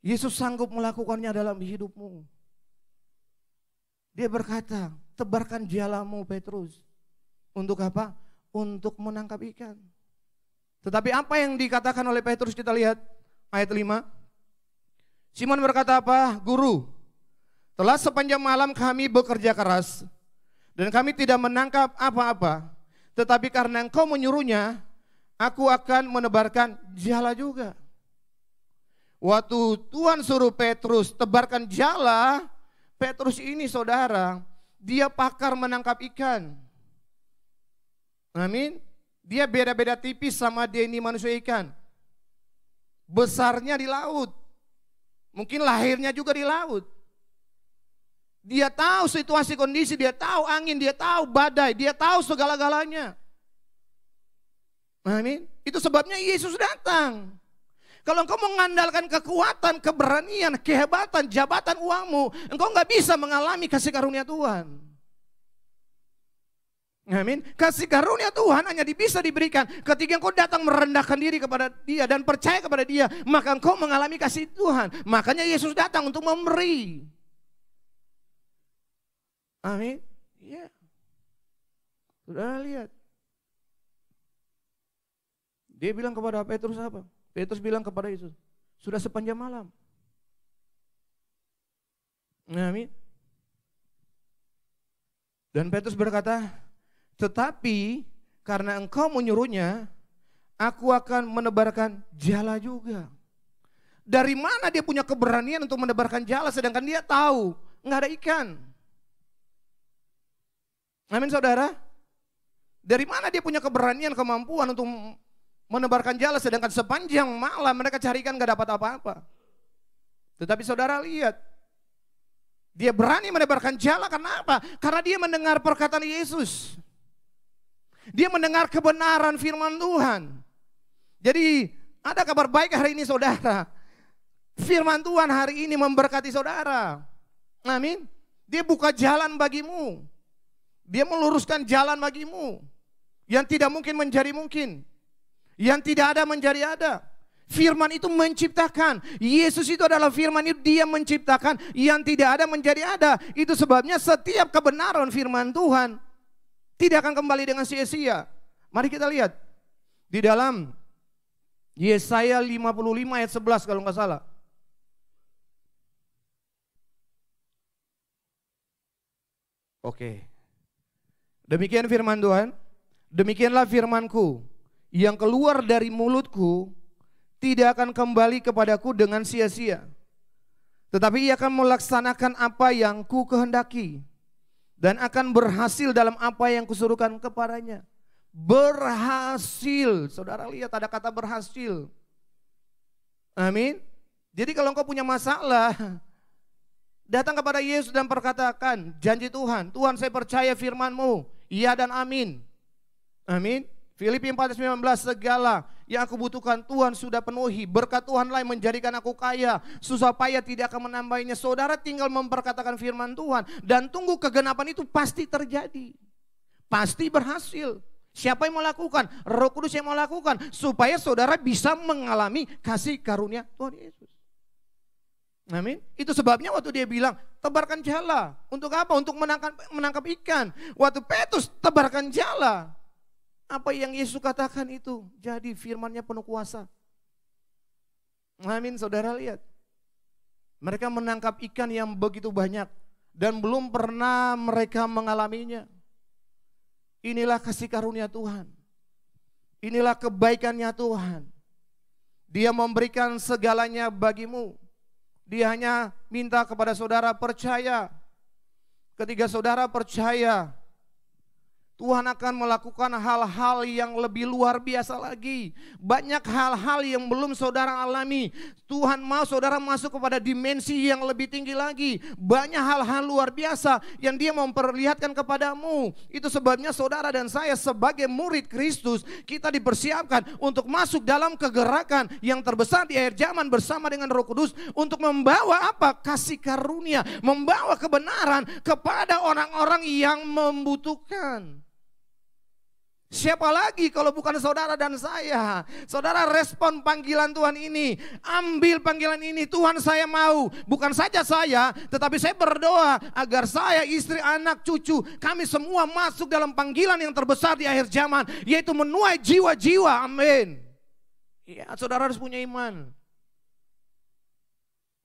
E: Yesus sanggup melakukannya dalam hidupmu. Dia berkata, tebarkan jalamu Petrus. Untuk apa? Untuk menangkap ikan. Tetapi apa yang dikatakan oleh Petrus, kita lihat ayat 5. Simon berkata apa? Guru, telah sepanjang malam kami bekerja keras dan kami tidak menangkap apa-apa. Tetapi karena engkau menyuruhnya, aku akan menebarkan jala juga. Waktu Tuhan suruh Petrus tebarkan jala, Petrus ini saudara, dia pakar menangkap ikan. Amin. Dia beda-beda tipis sama Denny manusia ikan. Besarnya di laut. Mungkin lahirnya juga di laut. Dia tahu situasi kondisi, dia tahu angin, dia tahu badai, dia tahu segala-galanya. Amin. Itu sebabnya Yesus datang. Kalau engkau mengandalkan kekuatan, keberanian, kehebatan, jabatan, uangmu, engkau nggak bisa mengalami kasih karunia Tuhan. Amin. Kasih karunia Tuhan hanya bisa diberikan ketika engkau datang merendahkan diri kepada Dia dan percaya kepada Dia, maka engkau mengalami kasih Tuhan. Makanya Yesus datang untuk memberi. Amin. Iya. Sudah lihat. Dia bilang kepada Petrus apa? Petrus bilang kepada Yesus, sudah sepanjang malam. Amin. Dan Petrus berkata, tetapi karena engkau menyuruhnya, aku akan menebarkan jala juga. Dari mana dia punya keberanian untuk menebarkan jala sedangkan dia tahu nggak ada ikan? Amin saudara. Dari mana dia punya keberanian, kemampuan untuk menebarkan jala sedangkan sepanjang malam mereka cari ikan gak dapat apa-apa. Tetapi saudara lihat, dia berani menebarkan jala karena apa? Karena dia mendengar perkataan Yesus. Dia mendengar kebenaran firman Tuhan. Jadi ada kabar baik hari ini saudara. Firman Tuhan hari ini memberkati saudara. Amin. Dia buka jalan bagimu. Dia meluruskan jalan bagimu. Yang tidak mungkin menjadi mungkin. Yang tidak ada menjadi ada. Firman itu menciptakan. Yesus itu adalah firman itu, dia menciptakan. Yang tidak ada menjadi ada. Itu sebabnya setiap kebenaran firman Tuhan tidak akan kembali dengan sia-sia. Mari kita lihat. Di dalam Yesaya 55 ayat 11 kalau nggak salah. Oke. Demikian firman Tuhan. Demikianlah firmanku. Yang keluar dari mulutku tidak akan kembali kepadaku dengan sia-sia. Tetapi ia akan melaksanakan apa yang ku kehendaki. Dan akan berhasil dalam apa yang kusuruhkan kepadanya. Berhasil. Saudara lihat ada kata berhasil. Amin. Jadi kalau engkau punya masalah, datang kepada Yesus dan perkatakan janji Tuhan. Tuhan saya percaya firman-Mu. Iya dan amin. Amin. Filipi 4:19, segala yang aku butuhkan Tuhan sudah penuhi. Berkat Tuhanlah yang menjadikan aku kaya. Susah payah tidak akan menambahinya. Saudara tinggal memperkatakan firman Tuhan. Dan tunggu kegenapan itu pasti terjadi. Pasti berhasil. Siapa yang mau lakukan? Roh Kudus yang mau lakukan. Supaya saudara bisa mengalami kasih karunia Tuhan Yesus. Amin. Itu sebabnya waktu dia bilang, tebarkan jala. Untuk apa? Untuk menangkap ikan. Waktu Petrus tebarkan jala. Apa yang Yesus katakan itu jadi firman-Nya penuh kuasa. Amin, saudara lihat. Mereka menangkap ikan yang begitu banyak dan belum pernah mereka mengalaminya. Inilah kasih karunia Tuhan. Inilah kebaikannya Tuhan. Dia memberikan segalanya bagimu. Dia hanya minta kepada saudara percaya. Ketika saudara percaya, Tuhan akan melakukan hal-hal yang lebih luar biasa lagi. Banyak hal-hal yang belum saudara alami. Tuhan mau saudara masuk kepada dimensi yang lebih tinggi lagi. Banyak hal-hal luar biasa yang dia memperlihatkan kepadamu. Itu sebabnya saudara dan saya sebagai murid Kristus, kita dipersiapkan untuk masuk dalam kegerakan yang terbesar di akhir zaman bersama dengan Roh Kudus. Untuk membawa apa? Kasih karunia. Membawa kebenaran kepada orang-orang yang membutuhkan. Siapa lagi kalau bukan saudara dan saya? Saudara respon panggilan Tuhan ini. Ambil panggilan ini. Tuhan saya mau. Bukan saja saya, tetapi saya berdoa agar saya, istri, anak, cucu, kami semua masuk dalam panggilan yang terbesar di akhir zaman. Yaitu menuai jiwa-jiwa. Amin. Ya, saudara harus punya iman.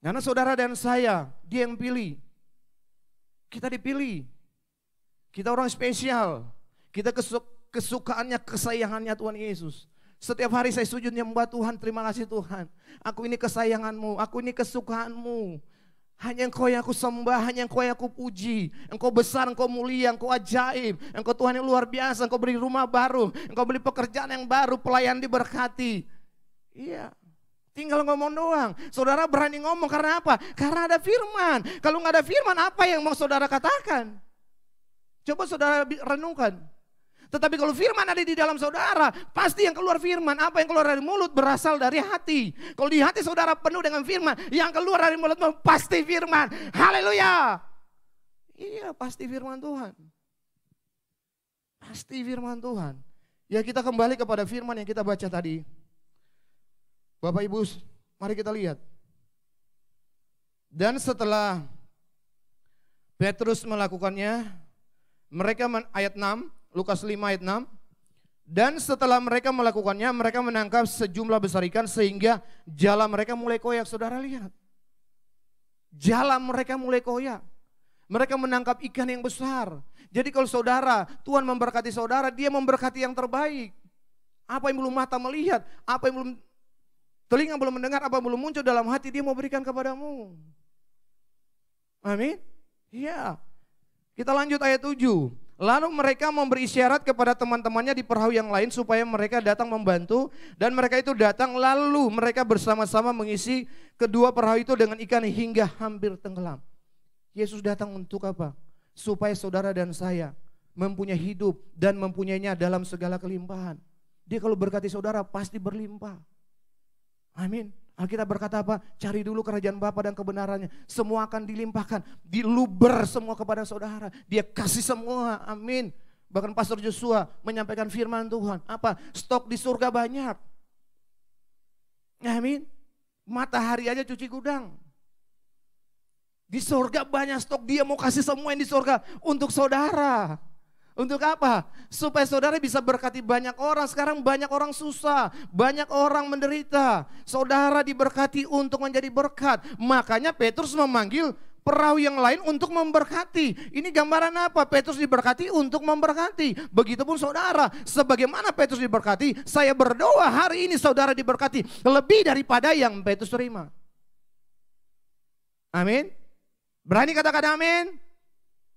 E: Karena saudara dan saya, dia yang pilih. Kita dipilih. Kita orang spesial. Kita kesukaannya, kesayangannya Tuhan Yesus. Setiap hari saya sujud menyembah Tuhan, terima kasih Tuhan. Aku ini kesayanganmu, aku ini kesukaanmu. Hanya Engkau yang aku sembah, hanya Engkau yang aku puji. Engkau besar, Engkau mulia, Engkau ajaib. Engkau Tuhan yang luar biasa, Engkau beri rumah baru. Engkau beri pekerjaan yang baru, pelayan diberkati. Iya, tinggal ngomong doang. Saudara berani ngomong karena apa? Karena ada firman. Kalau nggak ada firman, apa yang mau saudara katakan? Coba saudara renungkan. Tetapi kalau firman ada di dalam saudara, pasti yang keluar firman, apa yang keluar dari mulut berasal dari hati. Kalau di hati saudara penuh dengan firman, yang keluar dari mulut pasti firman. Haleluya. Iya, pasti firman Tuhan. Pasti firman Tuhan. Ya, kita kembali kepada firman yang kita baca tadi. Bapak Ibu, mari kita lihat. Dan setelah Petrus melakukannya, mereka ayat 6, Lukas 5 ayat 6. Dan setelah mereka melakukannya, mereka menangkap sejumlah besar ikan sehingga jala mereka mulai koyak. Saudara lihat. Jala mereka mulai koyak. Mereka menangkap ikan yang besar. Jadi kalau saudara, Tuhan memberkati saudara, Dia memberkati yang terbaik. Apa yang belum mata melihat, apa yang belum telinga belum mendengar, apa yang belum muncul dalam hati, Dia mau berikan kepadamu. Amin. Iya. Kita lanjut ayat 7. Lalu mereka memberi isyarat kepada teman-temannya di perahu yang lain supaya mereka datang membantu. Dan mereka itu datang, lalu mereka bersama-sama mengisi kedua perahu itu dengan ikan hingga hampir tenggelam. Yesus datang untuk apa? Supaya saudara dan saya mempunyai hidup dan mempunyainya dalam segala kelimpahan. Dia kalau berkati saudara pasti berlimpah. Amin. Alkitab berkata apa? Cari dulu kerajaan Bapa dan kebenarannya. Semua akan dilimpahkan. Diluber semua kepada saudara. Dia kasih semua. Amin. Bahkan Pastor Joshua menyampaikan firman Tuhan. Apa? Stok di surga banyak. Amin. Matahari aja cuci gudang. Di surga banyak stok. Dia mau kasih semua yang di surga untuk saudara. Untuk apa? Supaya saudara bisa berkati banyak orang. Sekarang banyak orang susah, banyak orang menderita. Saudara diberkati untuk menjadi berkat. Makanya Petrus memanggil perahu yang lain untuk memberkati. Ini gambaran apa? Petrus diberkati untuk memberkati. Begitupun saudara, sebagaimana Petrus diberkati, saya berdoa hari ini saudara diberkati lebih daripada yang Petrus terima. Amin. Berani katakan amin?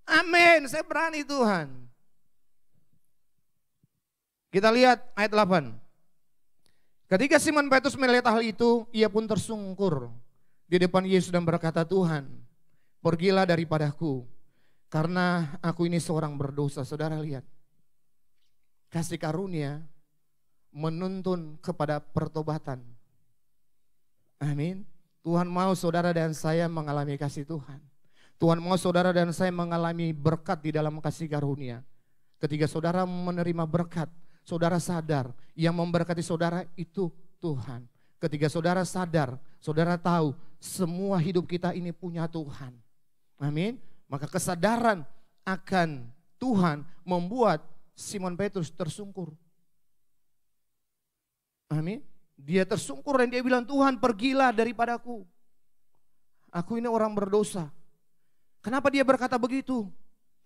E: Amin, saya berani Tuhan. Kita lihat ayat 8. Ketika Simon Petrus melihat hal itu, ia pun tersungkur di depan Yesus dan berkata, Tuhan, pergilah daripadaku, karena aku ini seorang berdosa. Saudara lihat, kasih karunia menuntun kepada pertobatan. Amin. Tuhan mau saudara dan saya mengalami kasih Tuhan. Tuhan mau saudara dan saya mengalami berkat di dalam kasih karunia. Ketika saudara menerima berkat, saudara sadar yang memberkati saudara itu Tuhan. Ketika saudara sadar, saudara tahu semua hidup kita ini punya Tuhan. Amin. Maka kesadaran akan Tuhan membuat Simon Petrus tersungkur. Amin. Dia tersungkur dan dia bilang, Tuhan pergilah daripadaku. Aku ini orang berdosa. Kenapa dia berkata begitu?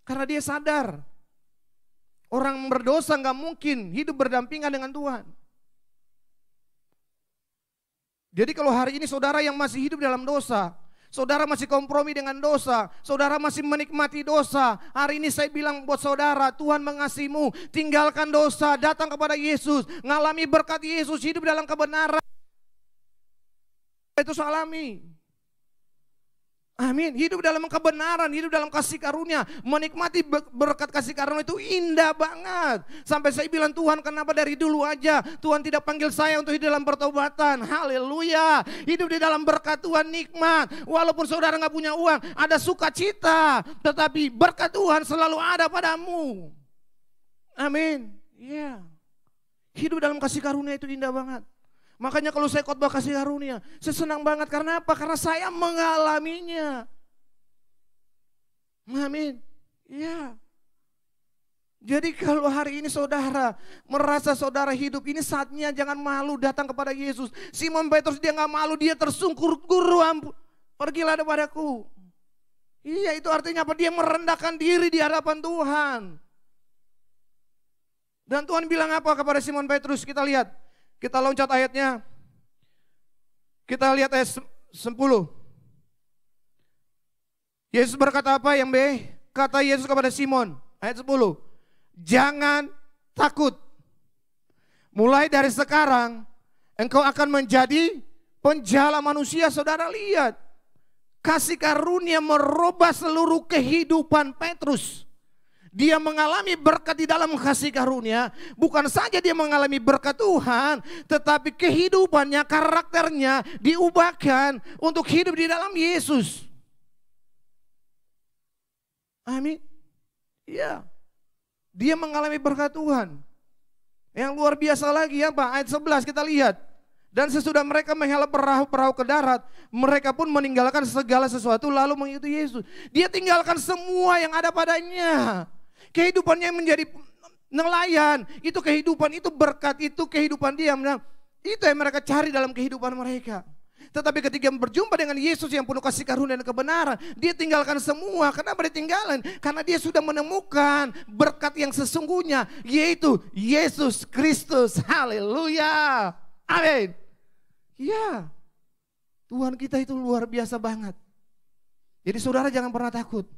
E: Karena dia sadar. Orang berdosa gak mungkin hidup berdampingan dengan Tuhan. Jadi kalau hari ini saudara yang masih hidup dalam dosa, saudara masih kompromi dengan dosa, saudara masih menikmati dosa, hari ini saya bilang buat saudara, Tuhan mengasihimu, tinggalkan dosa, datang kepada Yesus, ngalami berkat Yesus, hidup dalam kebenaran. Itu alami. Amin. Hidup dalam kebenaran, hidup dalam kasih karunia, menikmati berkat kasih karunia itu indah banget. Sampai saya bilang, Tuhan kenapa dari dulu aja Tuhan tidak panggil saya untuk hidup dalam pertobatan. Haleluya. Hidup di dalam berkat Tuhan nikmat. Walaupun saudara gak punya uang, ada sukacita, tetapi berkat Tuhan selalu ada padamu. Amin. Iya. Hidup dalam kasih karunia itu indah banget. Makanya kalau saya khotbah kasih karunia, saya senang banget. Karena apa? Karena saya mengalaminya. Amin. Iya. Jadi kalau hari ini saudara merasa saudara hidup, ini saatnya jangan malu datang kepada Yesus. Simon Petrus dia gak malu, dia tersungkur, Guru ampun, pergilah daripadaku. Iya, itu artinya apa? Dia merendahkan diri di hadapan Tuhan. Dan Tuhan bilang apa kepada Simon Petrus? Kita lihat. Kita loncat ayatnya. Kita lihat ayat 10. Yesus berkata apa yang B? Kata Yesus kepada Simon, ayat 10. Jangan takut. Mulai dari sekarang engkau akan menjadi penjala manusia. Saudara lihat, kasih karunia merubah seluruh kehidupan Petrus. Dia mengalami berkat di dalam kasih karunia. Bukan saja dia mengalami berkat Tuhan, tetapi kehidupannya, karakternya diubahkan untuk hidup di dalam Yesus. Amin. Ya, dia mengalami berkat Tuhan. Yang luar biasa lagi apa? Ayat 11 kita lihat. Dan sesudah mereka menghela perahu-perahu ke darat, mereka pun meninggalkan segala sesuatu lalu mengikuti Yesus. Dia tinggalkan semua yang ada padanya. Kehidupannya menjadi nelayan, itu kehidupan, itu berkat, itu kehidupan dia. Itu yang mereka cari dalam kehidupan mereka. Tetapi ketika berjumpa dengan Yesus yang penuh kasih karunia dan kebenaran, dia tinggalkan semua. Kenapa dia tinggalkan? Karena dia sudah menemukan berkat yang sesungguhnya, yaitu Yesus Kristus. Haleluya. Amin. Ya, Tuhan kita itu luar biasa banget. Jadi saudara jangan pernah takut.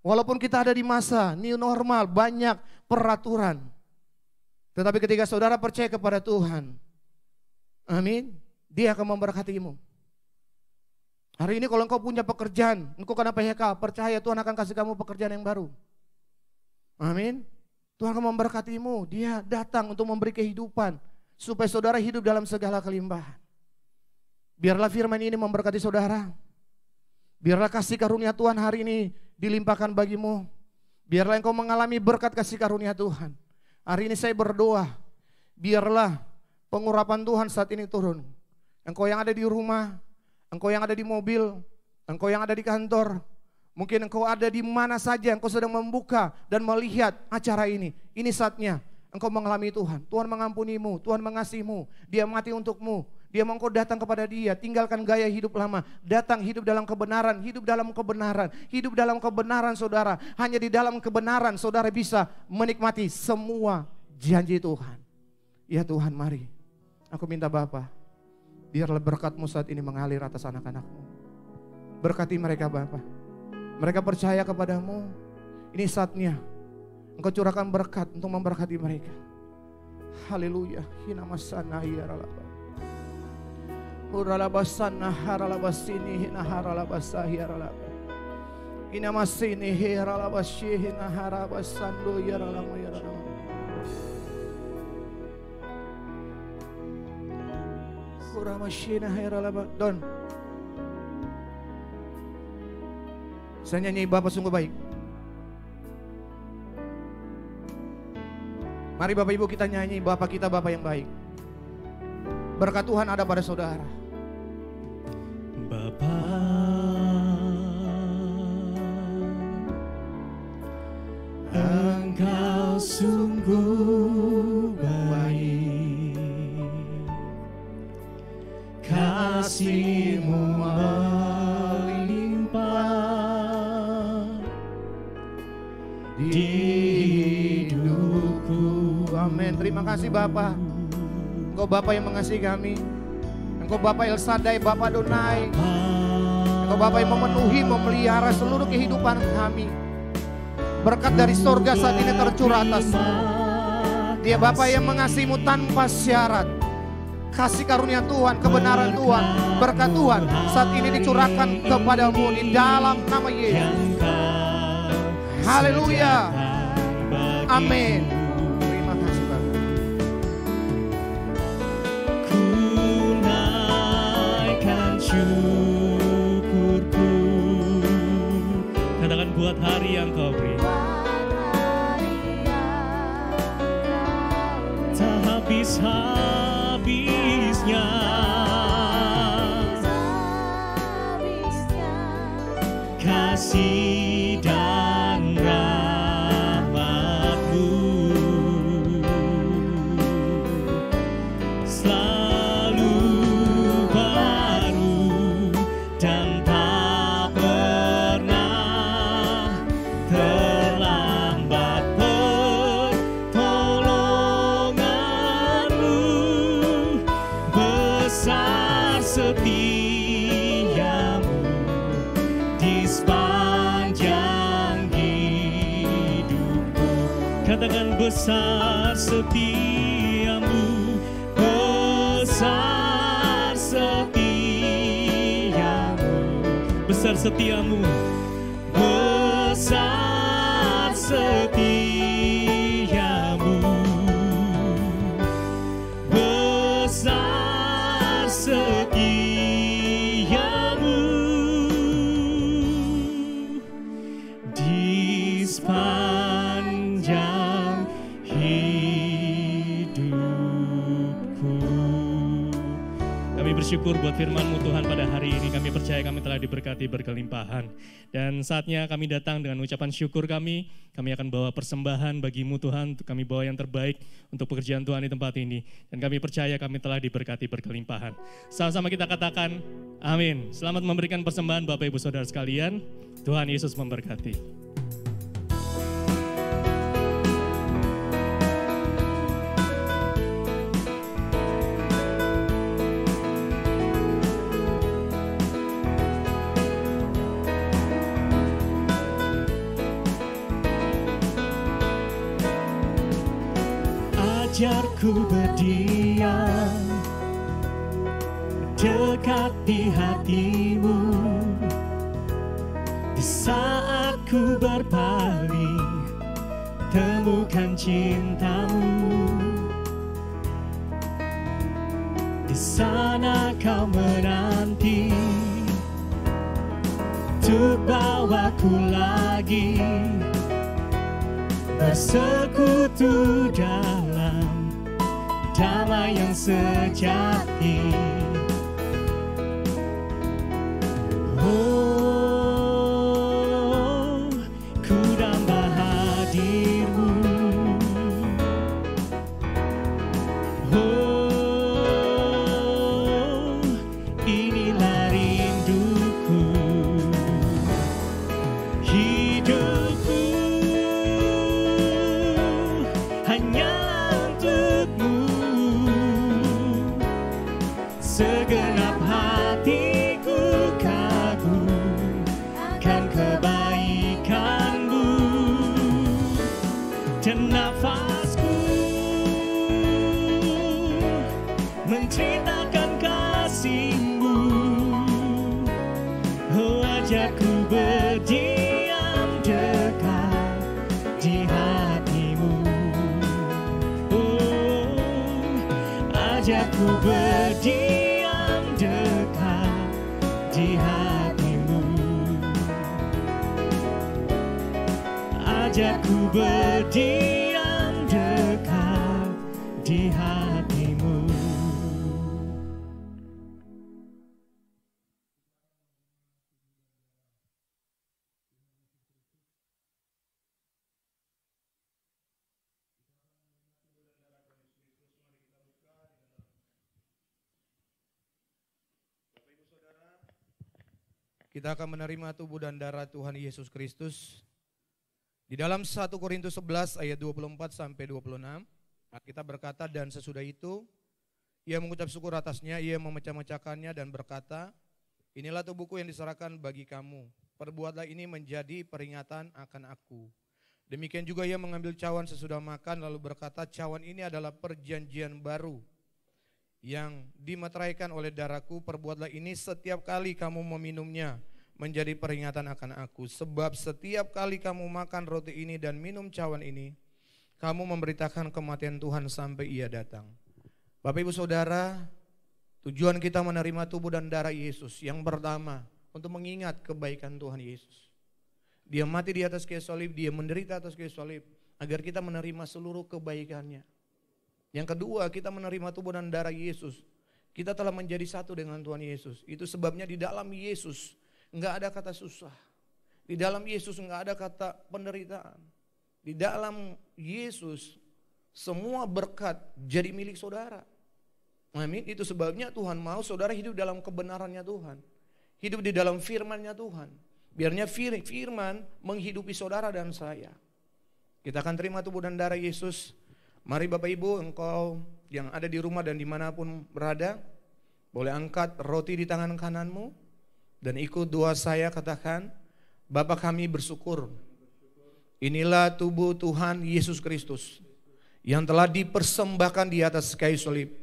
E: Walaupun kita ada di masa new normal, banyak peraturan. Tetapi ketika saudara percaya kepada Tuhan, amin, Dia akan memberkatimu. Hari ini kalau engkau punya pekerjaan, engkau kena PHK, percaya Tuhan akan kasih kamu pekerjaan yang baru. Amin. Tuhan akan memberkatimu. Dia datang untuk memberi kehidupan supaya saudara hidup dalam segala kelimpahan. Biarlah firman ini memberkati saudara. Biarlah kasih karunia Tuhan hari ini dilimpahkan bagimu. Biarlah engkau mengalami berkat kasih karunia Tuhan. Hari ini saya berdoa, biarlah pengurapan Tuhan saat ini turun. Engkau yang ada di rumah, engkau yang ada di mobil, engkau yang ada di kantor, mungkin engkau ada di mana saja, engkau sedang membuka dan melihat acara ini. Ini saatnya engkau mengalami Tuhan. Tuhan mengampunimu, Tuhan mengasihimu, Dia mati untukmu. Dia mau engkau datang kepada Dia, tinggalkan gaya hidup lama, datang hidup dalam kebenaran, hidup dalam kebenaran, hidup dalam kebenaran saudara. Hanya di dalam kebenaran saudara bisa menikmati semua janji Tuhan. Ya Tuhan, mari aku minta Bapa, biarlah berkat-Mu saat ini mengalir atas anak-anak-Mu. Berkati mereka Bapa. Mereka percaya kepadamu, ini saatnya Engkau curahkan berkat untuk memberkati mereka. Haleluya. Hinamasana yaralaba. Uralabasana haralabasini hina haralabasahi yaralaba. Inamasini hiralabashi hina harabasando yaralama yaralama. Uramashina hiralaba. Don, saya nyanyi Bapa sungguh baik. Mari Bapak Ibu kita nyanyi Bapa kita Bapa yang baik. Berkat Tuhan ada pada saudara.
C: Bapa, Engkau sungguh baik, kasih-Mu melimpah di hidupku.
E: Amin. Terima kasih Bapa. Engkau Bapa yang mengasihi kami. Engkau Bapa El Shaddai, Bapa Adonai. Engkau Bapa yang memenuhi, memelihara seluruh kehidupan kami. Berkat dari surga saat ini tercurah atas-Mu. Dia Bapa yang mengasihi-Mu tanpa syarat. Kasih karunia Tuhan, kebenaran Tuhan, berkat Tuhan saat ini dicurahkan kepadamu di dalam nama Yesus. Haleluya. Amin. Terima kasih Bapak.
C: Ku naikkan syukurku. Katakan buat hari yang Kau beri. Tak habis-habisnya kasih dan rahmat-Mu selalu baru dan tak pernah terlambat. Pertolongan-Mu besar, setia-Mu di sepanjang Katakan besar setiamu, besar setiamu, besar setiamu, besar setiamu, besar setiamu di sepanjang hidupku. Kami bersyukur buat firman-Mu Tuhan pada hari ini. Kami percaya kami telah diberkati berkelimpahan. Dan saatnya kami datang dengan ucapan syukur kami. Kami akan bawa persembahan bagi-Mu Tuhan. Kami bawa yang terbaik untuk pekerjaan Tuhan di tempat ini. Dan kami percaya kami telah diberkati berkelimpahan. Sama-sama kita katakan amin. Selamat memberikan persembahan Bapak Ibu Saudara sekalian. Tuhan Yesus memberkati. Ajarku berdiam dekat di hati-Mu, di saat ku berpaling temukan cinta-Mu. Di sana Kau menanti untuk bawaku lagi bersekutu dalam damai yang sejati. Oh, ku damba hadir-Mu. Oh, inilah rinduku. Hidupku hanyalah untuk-Mu. Segenap hatiku kagumkan kebaikan-Mu, dan nafasku menceritakan kasih-Mu. Oh, ajarku berdiam dekat di hati-Mu. Oh, ajarku berdiam dekat di hati-Mu. Ajarku berdiam dekat di hati-Mu.
E: Kita akan menerima tubuh dan darah Tuhan Yesus Kristus. Di dalam 1 Korintus 11 ayat 24 sampai 26, kita berkata, dan sesudah itu ia mengucap syukur atasnya, ia memecah-mecahkannya dan berkata, inilah tubuhku yang diserahkan bagi kamu. Perbuatlah ini menjadi peringatan akan aku. Demikian juga ia mengambil cawan sesudah makan lalu berkata, cawan ini adalah perjanjian baru yang dimeteraikan oleh darahku. Perbuatlah ini setiap kali kamu meminumnya menjadi peringatan akan aku. Sebab setiap kali kamu makan roti ini dan minum cawan ini, kamu memberitakan kematian Tuhan sampai ia datang. Bapak Ibu Saudara, tujuan kita menerima tubuh dan darah Yesus yang pertama untuk mengingat kebaikan Tuhan Yesus. Dia mati di atas kayu salib, dia menderita atas kayu salib agar kita menerima seluruh kebaikannya. Yang kedua, kita menerima tubuh dan darah Yesus. Kita telah menjadi satu dengan Tuhan Yesus. Itu sebabnya di dalam Yesus enggak ada kata susah. Di dalam Yesus enggak ada kata penderitaan. Di dalam Yesus semua berkat jadi milik saudara. Amin. Itu sebabnya Tuhan mau saudara hidup dalam kebenarannya Tuhan. Hidup di dalam firman-Nya Tuhan. Biarnya firman menghidupi saudara dan saya. Kita akan terima tubuh dan darah Yesus. Mari Bapak Ibu, engkau yang ada di rumah dan dimanapun berada, boleh angkat roti di tangan kananmu dan ikut doa saya, katakan, Bapa kami bersyukur inilah tubuh Tuhan Yesus Kristus yang telah dipersembahkan di atas kayu salib,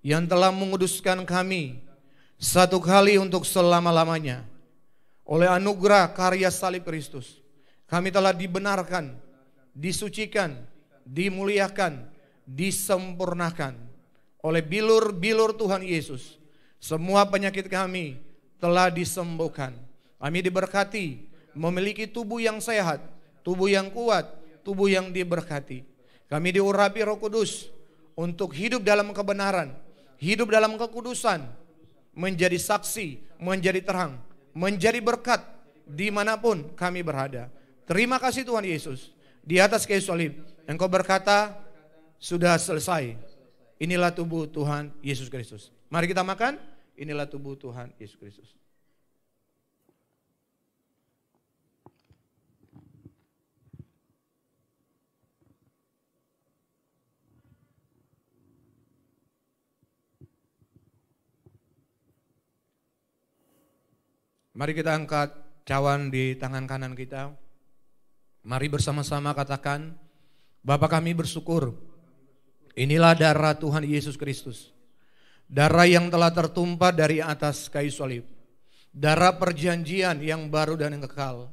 E: yang telah menguduskan kami satu kali untuk selama-lamanya. Oleh anugerah karya salib Kristus, kami telah dibenarkan, disucikan, dimuliakan, disempurnakan. Oleh bilur-bilur Tuhan Yesus, semua penyakit kami telah disembuhkan. Kami diberkati, memiliki tubuh yang sehat, tubuh yang kuat, tubuh yang diberkati. Kami diurapi Roh Kudus untuk hidup dalam kebenaran, hidup dalam kekudusan, menjadi saksi, menjadi terang, menjadi berkat dimanapun kami berada. Terima kasih Tuhan Yesus, di atas kayu salib Engkau berkata, sudah selesai. Inilah tubuh Tuhan Yesus Kristus. Mari kita makan, inilah tubuh Tuhan Yesus Kristus. Mari kita angkat cawan di tangan kanan kita. Mari bersama-sama katakan, Bapa kami bersyukur, inilah darah Tuhan Yesus Kristus. Darah yang telah tertumpah dari atas kayu salib. Darah perjanjian yang baru dan yang kekal.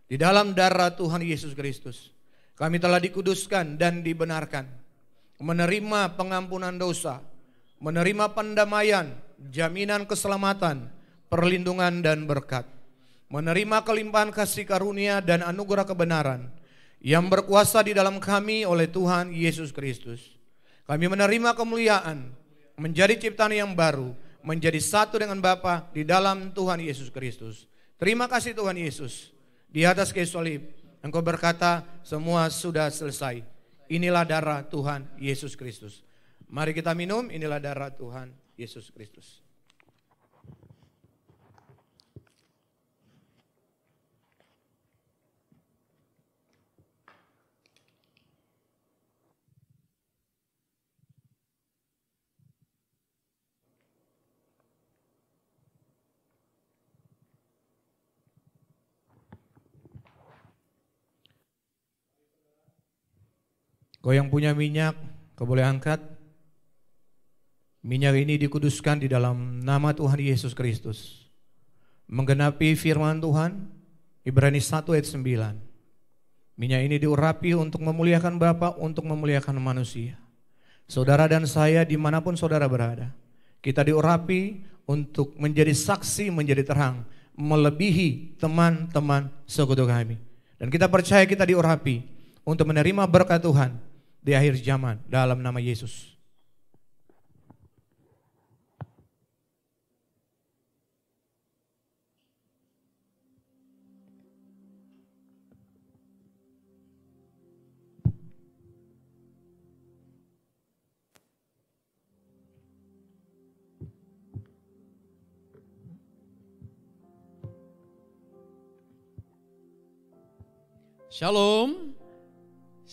E: Di dalam darah Tuhan Yesus Kristus, kami telah dikuduskan dan dibenarkan. Menerima pengampunan dosa, menerima pendamaian, jaminan keselamatan, perlindungan dan berkat. Menerima kelimpahan kasih karunia dan anugerah kebenaran yang berkuasa di dalam kami oleh Tuhan Yesus Kristus. Kami menerima kemuliaan, menjadi ciptaan yang baru, menjadi satu dengan Bapa di dalam Tuhan Yesus Kristus. Terima kasih Tuhan Yesus. Di atas kayu salib Engkau berkata, semua sudah selesai. Inilah darah Tuhan Yesus Kristus. Mari kita minum, inilah darah Tuhan Yesus Kristus. Kau yang punya minyak, kau boleh angkat. Minyak ini dikuduskan di dalam nama Tuhan Yesus Kristus. Menggenapi firman Tuhan, Ibrani 1 ayat 9. Minyak ini diurapi untuk memuliakan Bapa, untuk memuliakan manusia. Saudara dan saya dimanapun saudara berada, kita diurapi untuk menjadi saksi, menjadi terang, melebihi teman-teman sekutu kami. Dan kita percaya kita diurapi untuk menerima berkat Tuhan di akhir zaman dalam nama Yesus.
F: Shalom.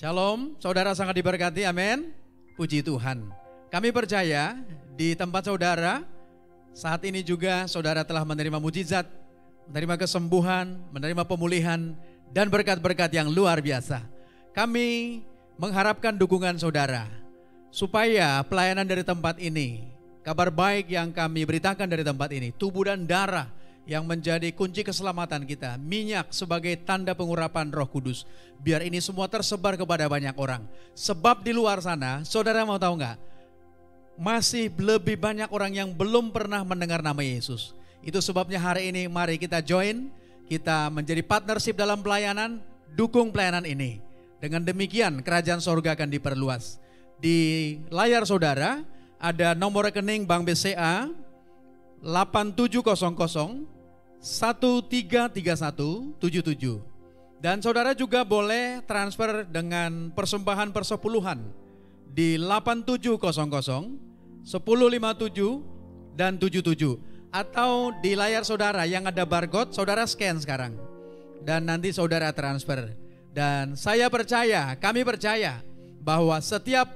F: Shalom, saudara sangat diberkati, amin. Puji Tuhan. Kami percaya di tempat saudara, saat ini juga saudara telah menerima mujizat, menerima kesembuhan, menerima pemulihan, dan berkat-berkat yang luar biasa. Kami mengharapkan dukungan saudara, supaya pelayanan dari tempat ini, kabar baik yang kami beritakan dari tempat ini, tubuh dan darah yang menjadi kunci keselamatan kita, minyak sebagai tanda pengurapan Roh Kudus, biar ini semua tersebar kepada banyak orang. Sebab di luar sana, saudara mau tahu nggak? Masih lebih banyak orang yang belum pernah mendengar nama Yesus. Itu sebabnya hari ini mari kita join, kita menjadi partnership dalam pelayanan, dukung pelayanan ini. Dengan demikian kerajaan sorga akan diperluas. Di layar saudara ada nomor rekening Bank BCA 8700 133177. Dan saudara juga boleh transfer dengan persembahan persepuluhan di 8700 1057 dan 77. Atau di layar saudara yang ada barcode, saudara scan sekarang dan nanti saudara transfer. Dan saya percaya, kami percaya bahwa setiap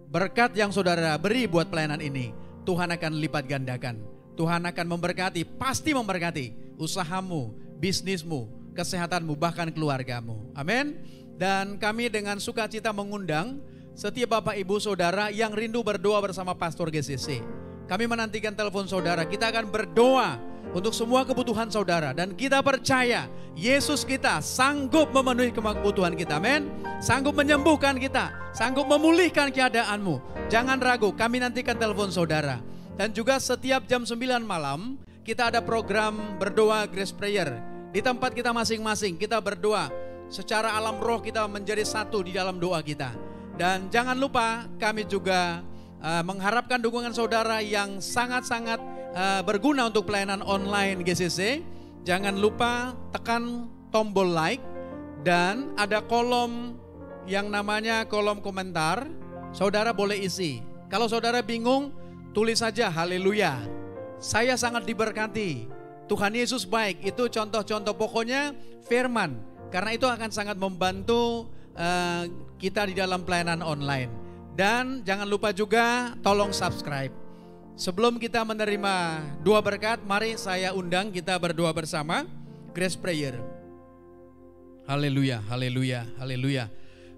F: berkat yang saudara beri buat pelayanan ini, Tuhan akan lipat gandakan. Tuhan akan memberkati, pasti memberkati usahamu, bisnismu, kesehatanmu, bahkan keluargamu. Amin. Dan kami dengan sukacita mengundang setiap Bapak Ibu Saudara yang rindu berdoa bersama Pastor GCC. Kami menantikan telepon saudara. Kita akan berdoa untuk semua kebutuhan saudara. Dan kita percaya Yesus kita sanggup memenuhi kebutuhan kita. Amin. Sanggup menyembuhkan kita, sanggup memulihkan keadaanmu. Jangan ragu, kami nantikan telepon saudara. Dan juga setiap jam 9 malam kita ada program berdoa Grace Prayer. Di tempat kita masing-masing kita berdoa. Secara alam roh kita menjadi satu di dalam doa kita. Dan jangan lupa kami juga mengharapkan dukungan saudara yang sangat-sangat berguna untuk pelayanan online GCC. Jangan lupa tekan tombol like dan ada kolom yang namanya kolom komentar. Saudara boleh isi. Kalau saudara bingung, tulis saja haleluya. Saya sangat diberkati. Tuhan Yesus baik. Itu contoh-contoh pokoknya firman. Karena itu akan sangat membantu kita di dalam pelayanan online. Dan jangan lupa juga tolong subscribe. Sebelum kita menerima dua berkat, mari saya undang kita berdoa bersama Grace Prayer. Haleluya, haleluya, haleluya.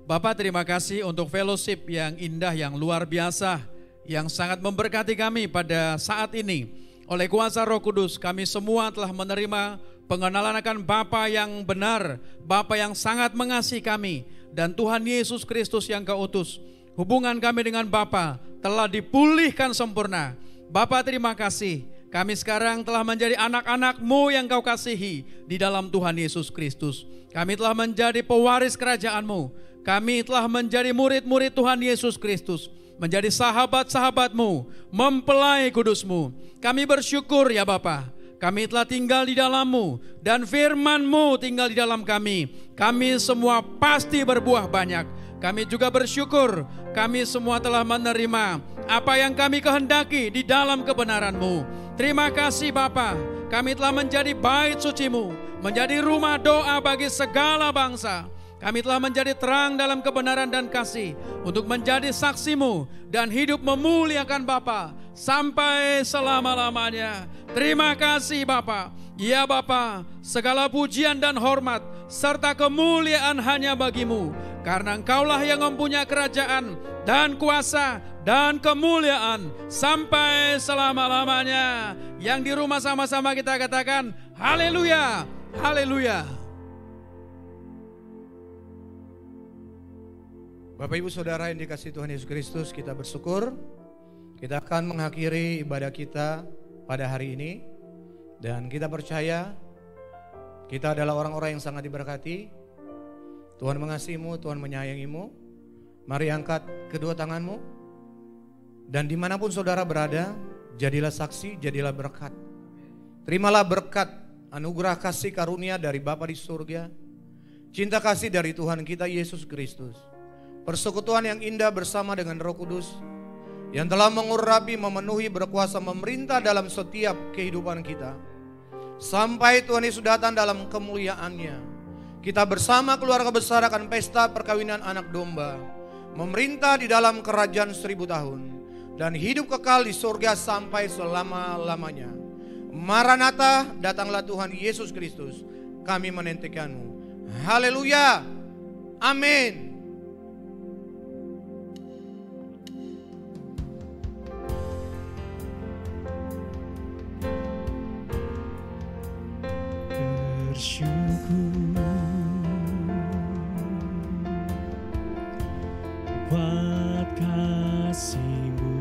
F: Bapak, terima kasih untuk fellowship yang indah, yang luar biasa, yang sangat memberkati kami pada saat ini. Oleh kuasa Roh Kudus, kami semua telah menerima pengenalan akan Bapa yang benar, Bapa yang sangat mengasihi kami, dan Tuhan Yesus Kristus yang Kau utus. Hubungan kami dengan Bapa telah dipulihkan sempurna. Bapa, terima kasih. Kami sekarang telah menjadi anak-anak-Mu yang Kau kasihi di dalam Tuhan Yesus Kristus. Kami telah menjadi pewaris kerajaan-Mu. Kami telah menjadi murid-murid Tuhan Yesus Kristus, menjadi sahabat-sahabat-Mu, mempelai kudus-Mu. Kami bersyukur ya Bapa, kami telah tinggal di dalam-Mu dan firman-Mu tinggal di dalam kami. Kami semua pasti berbuah banyak. Kami juga bersyukur kami semua telah menerima apa yang kami kehendaki di dalam kebenaran-Mu. Terima kasih Bapa, kami telah menjadi bait suci-Mu, menjadi rumah doa bagi segala bangsa. Kami telah menjadi terang dalam kebenaran dan kasih untuk menjadi saksi-Mu dan hidup memuliakan Bapa sampai selama-lamanya. Terima kasih Bapa. Ya Bapa, segala pujian dan hormat serta kemuliaan hanya bagi-Mu. Karena Engkaulah yang mempunyai kerajaan dan kuasa dan kemuliaan sampai selama-lamanya. Yang di rumah sama-sama kita katakan haleluya, haleluya.
E: Bapak Ibu Saudara yang dikasihi Tuhan Yesus Kristus, kita bersyukur. Kita akan mengakhiri ibadah kita pada hari ini. Dan kita percaya kita adalah orang-orang yang sangat diberkati. Tuhan mengasihimu, Tuhan menyayangimu. Mari angkat kedua tanganmu. Dan dimanapun saudara berada, jadilah saksi, jadilah berkat. Terimalah berkat, anugerah kasih karunia dari Bapa di surga. Cinta kasih dari Tuhan kita Yesus Kristus. Persekutuan yang indah bersama dengan Roh Kudus yang telah mengurapi, memenuhi, berkuasa, memerintah dalam setiap kehidupan kita. Sampai Tuhan Yesus datang dalam kemuliaannya. Kita bersama keluarga besar akan pesta perkawinan anak domba. Memerintah di dalam kerajaan 1000 tahun. Dan hidup kekal di surga sampai selama-lamanya. Maranatha, datanglah Tuhan Yesus Kristus. Kami menantikanmu. Haleluya. Amin.
C: Bersyukur buat kasih-Mu,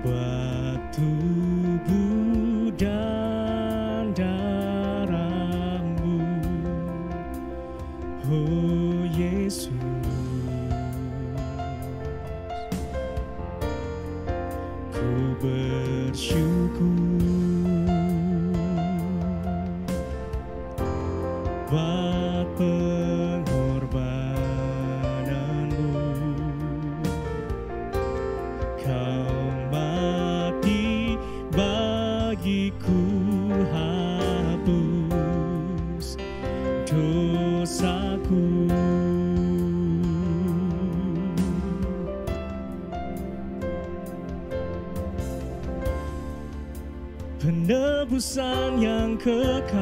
C: buat tubuh dan darah-Mu, oh Yesus. Ku bersyukur buat pengorbanan-Mu. Kau mati bagiku, hapus dosaku. penebusan yang kekal.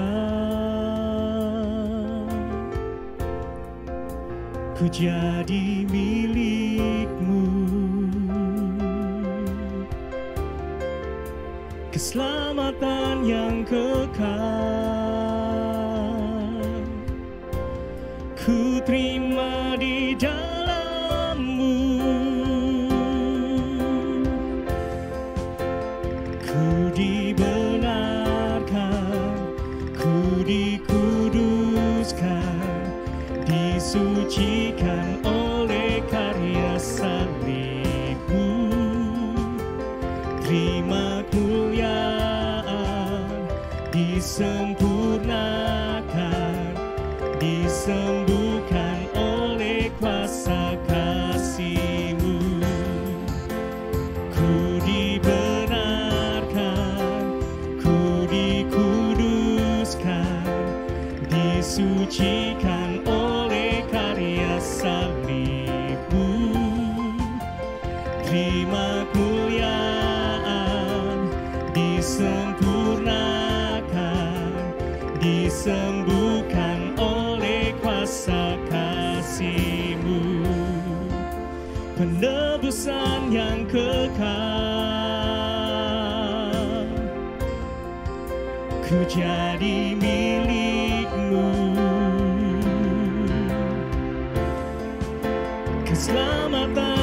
C: Ku jadi milik-Mu, keselamatan yang kekal. Ku terima di dalam-Mu, ku dibenarkan, ku dikuduskan, disucikan oleh karya salib-Mu. Terima kemuliaan, disempurnakan, disembuhkan oleh kuasa kasih-Mu. Ku dibenarkan, ku dikuduskan, disucikan oleh karya salib-Mu. Terima kemuliaan, disempurnakan, disembuhkan oleh kuasa kasih-Mu. Penebusan yang kekal, ku jadi milik-Mu. Keselamatan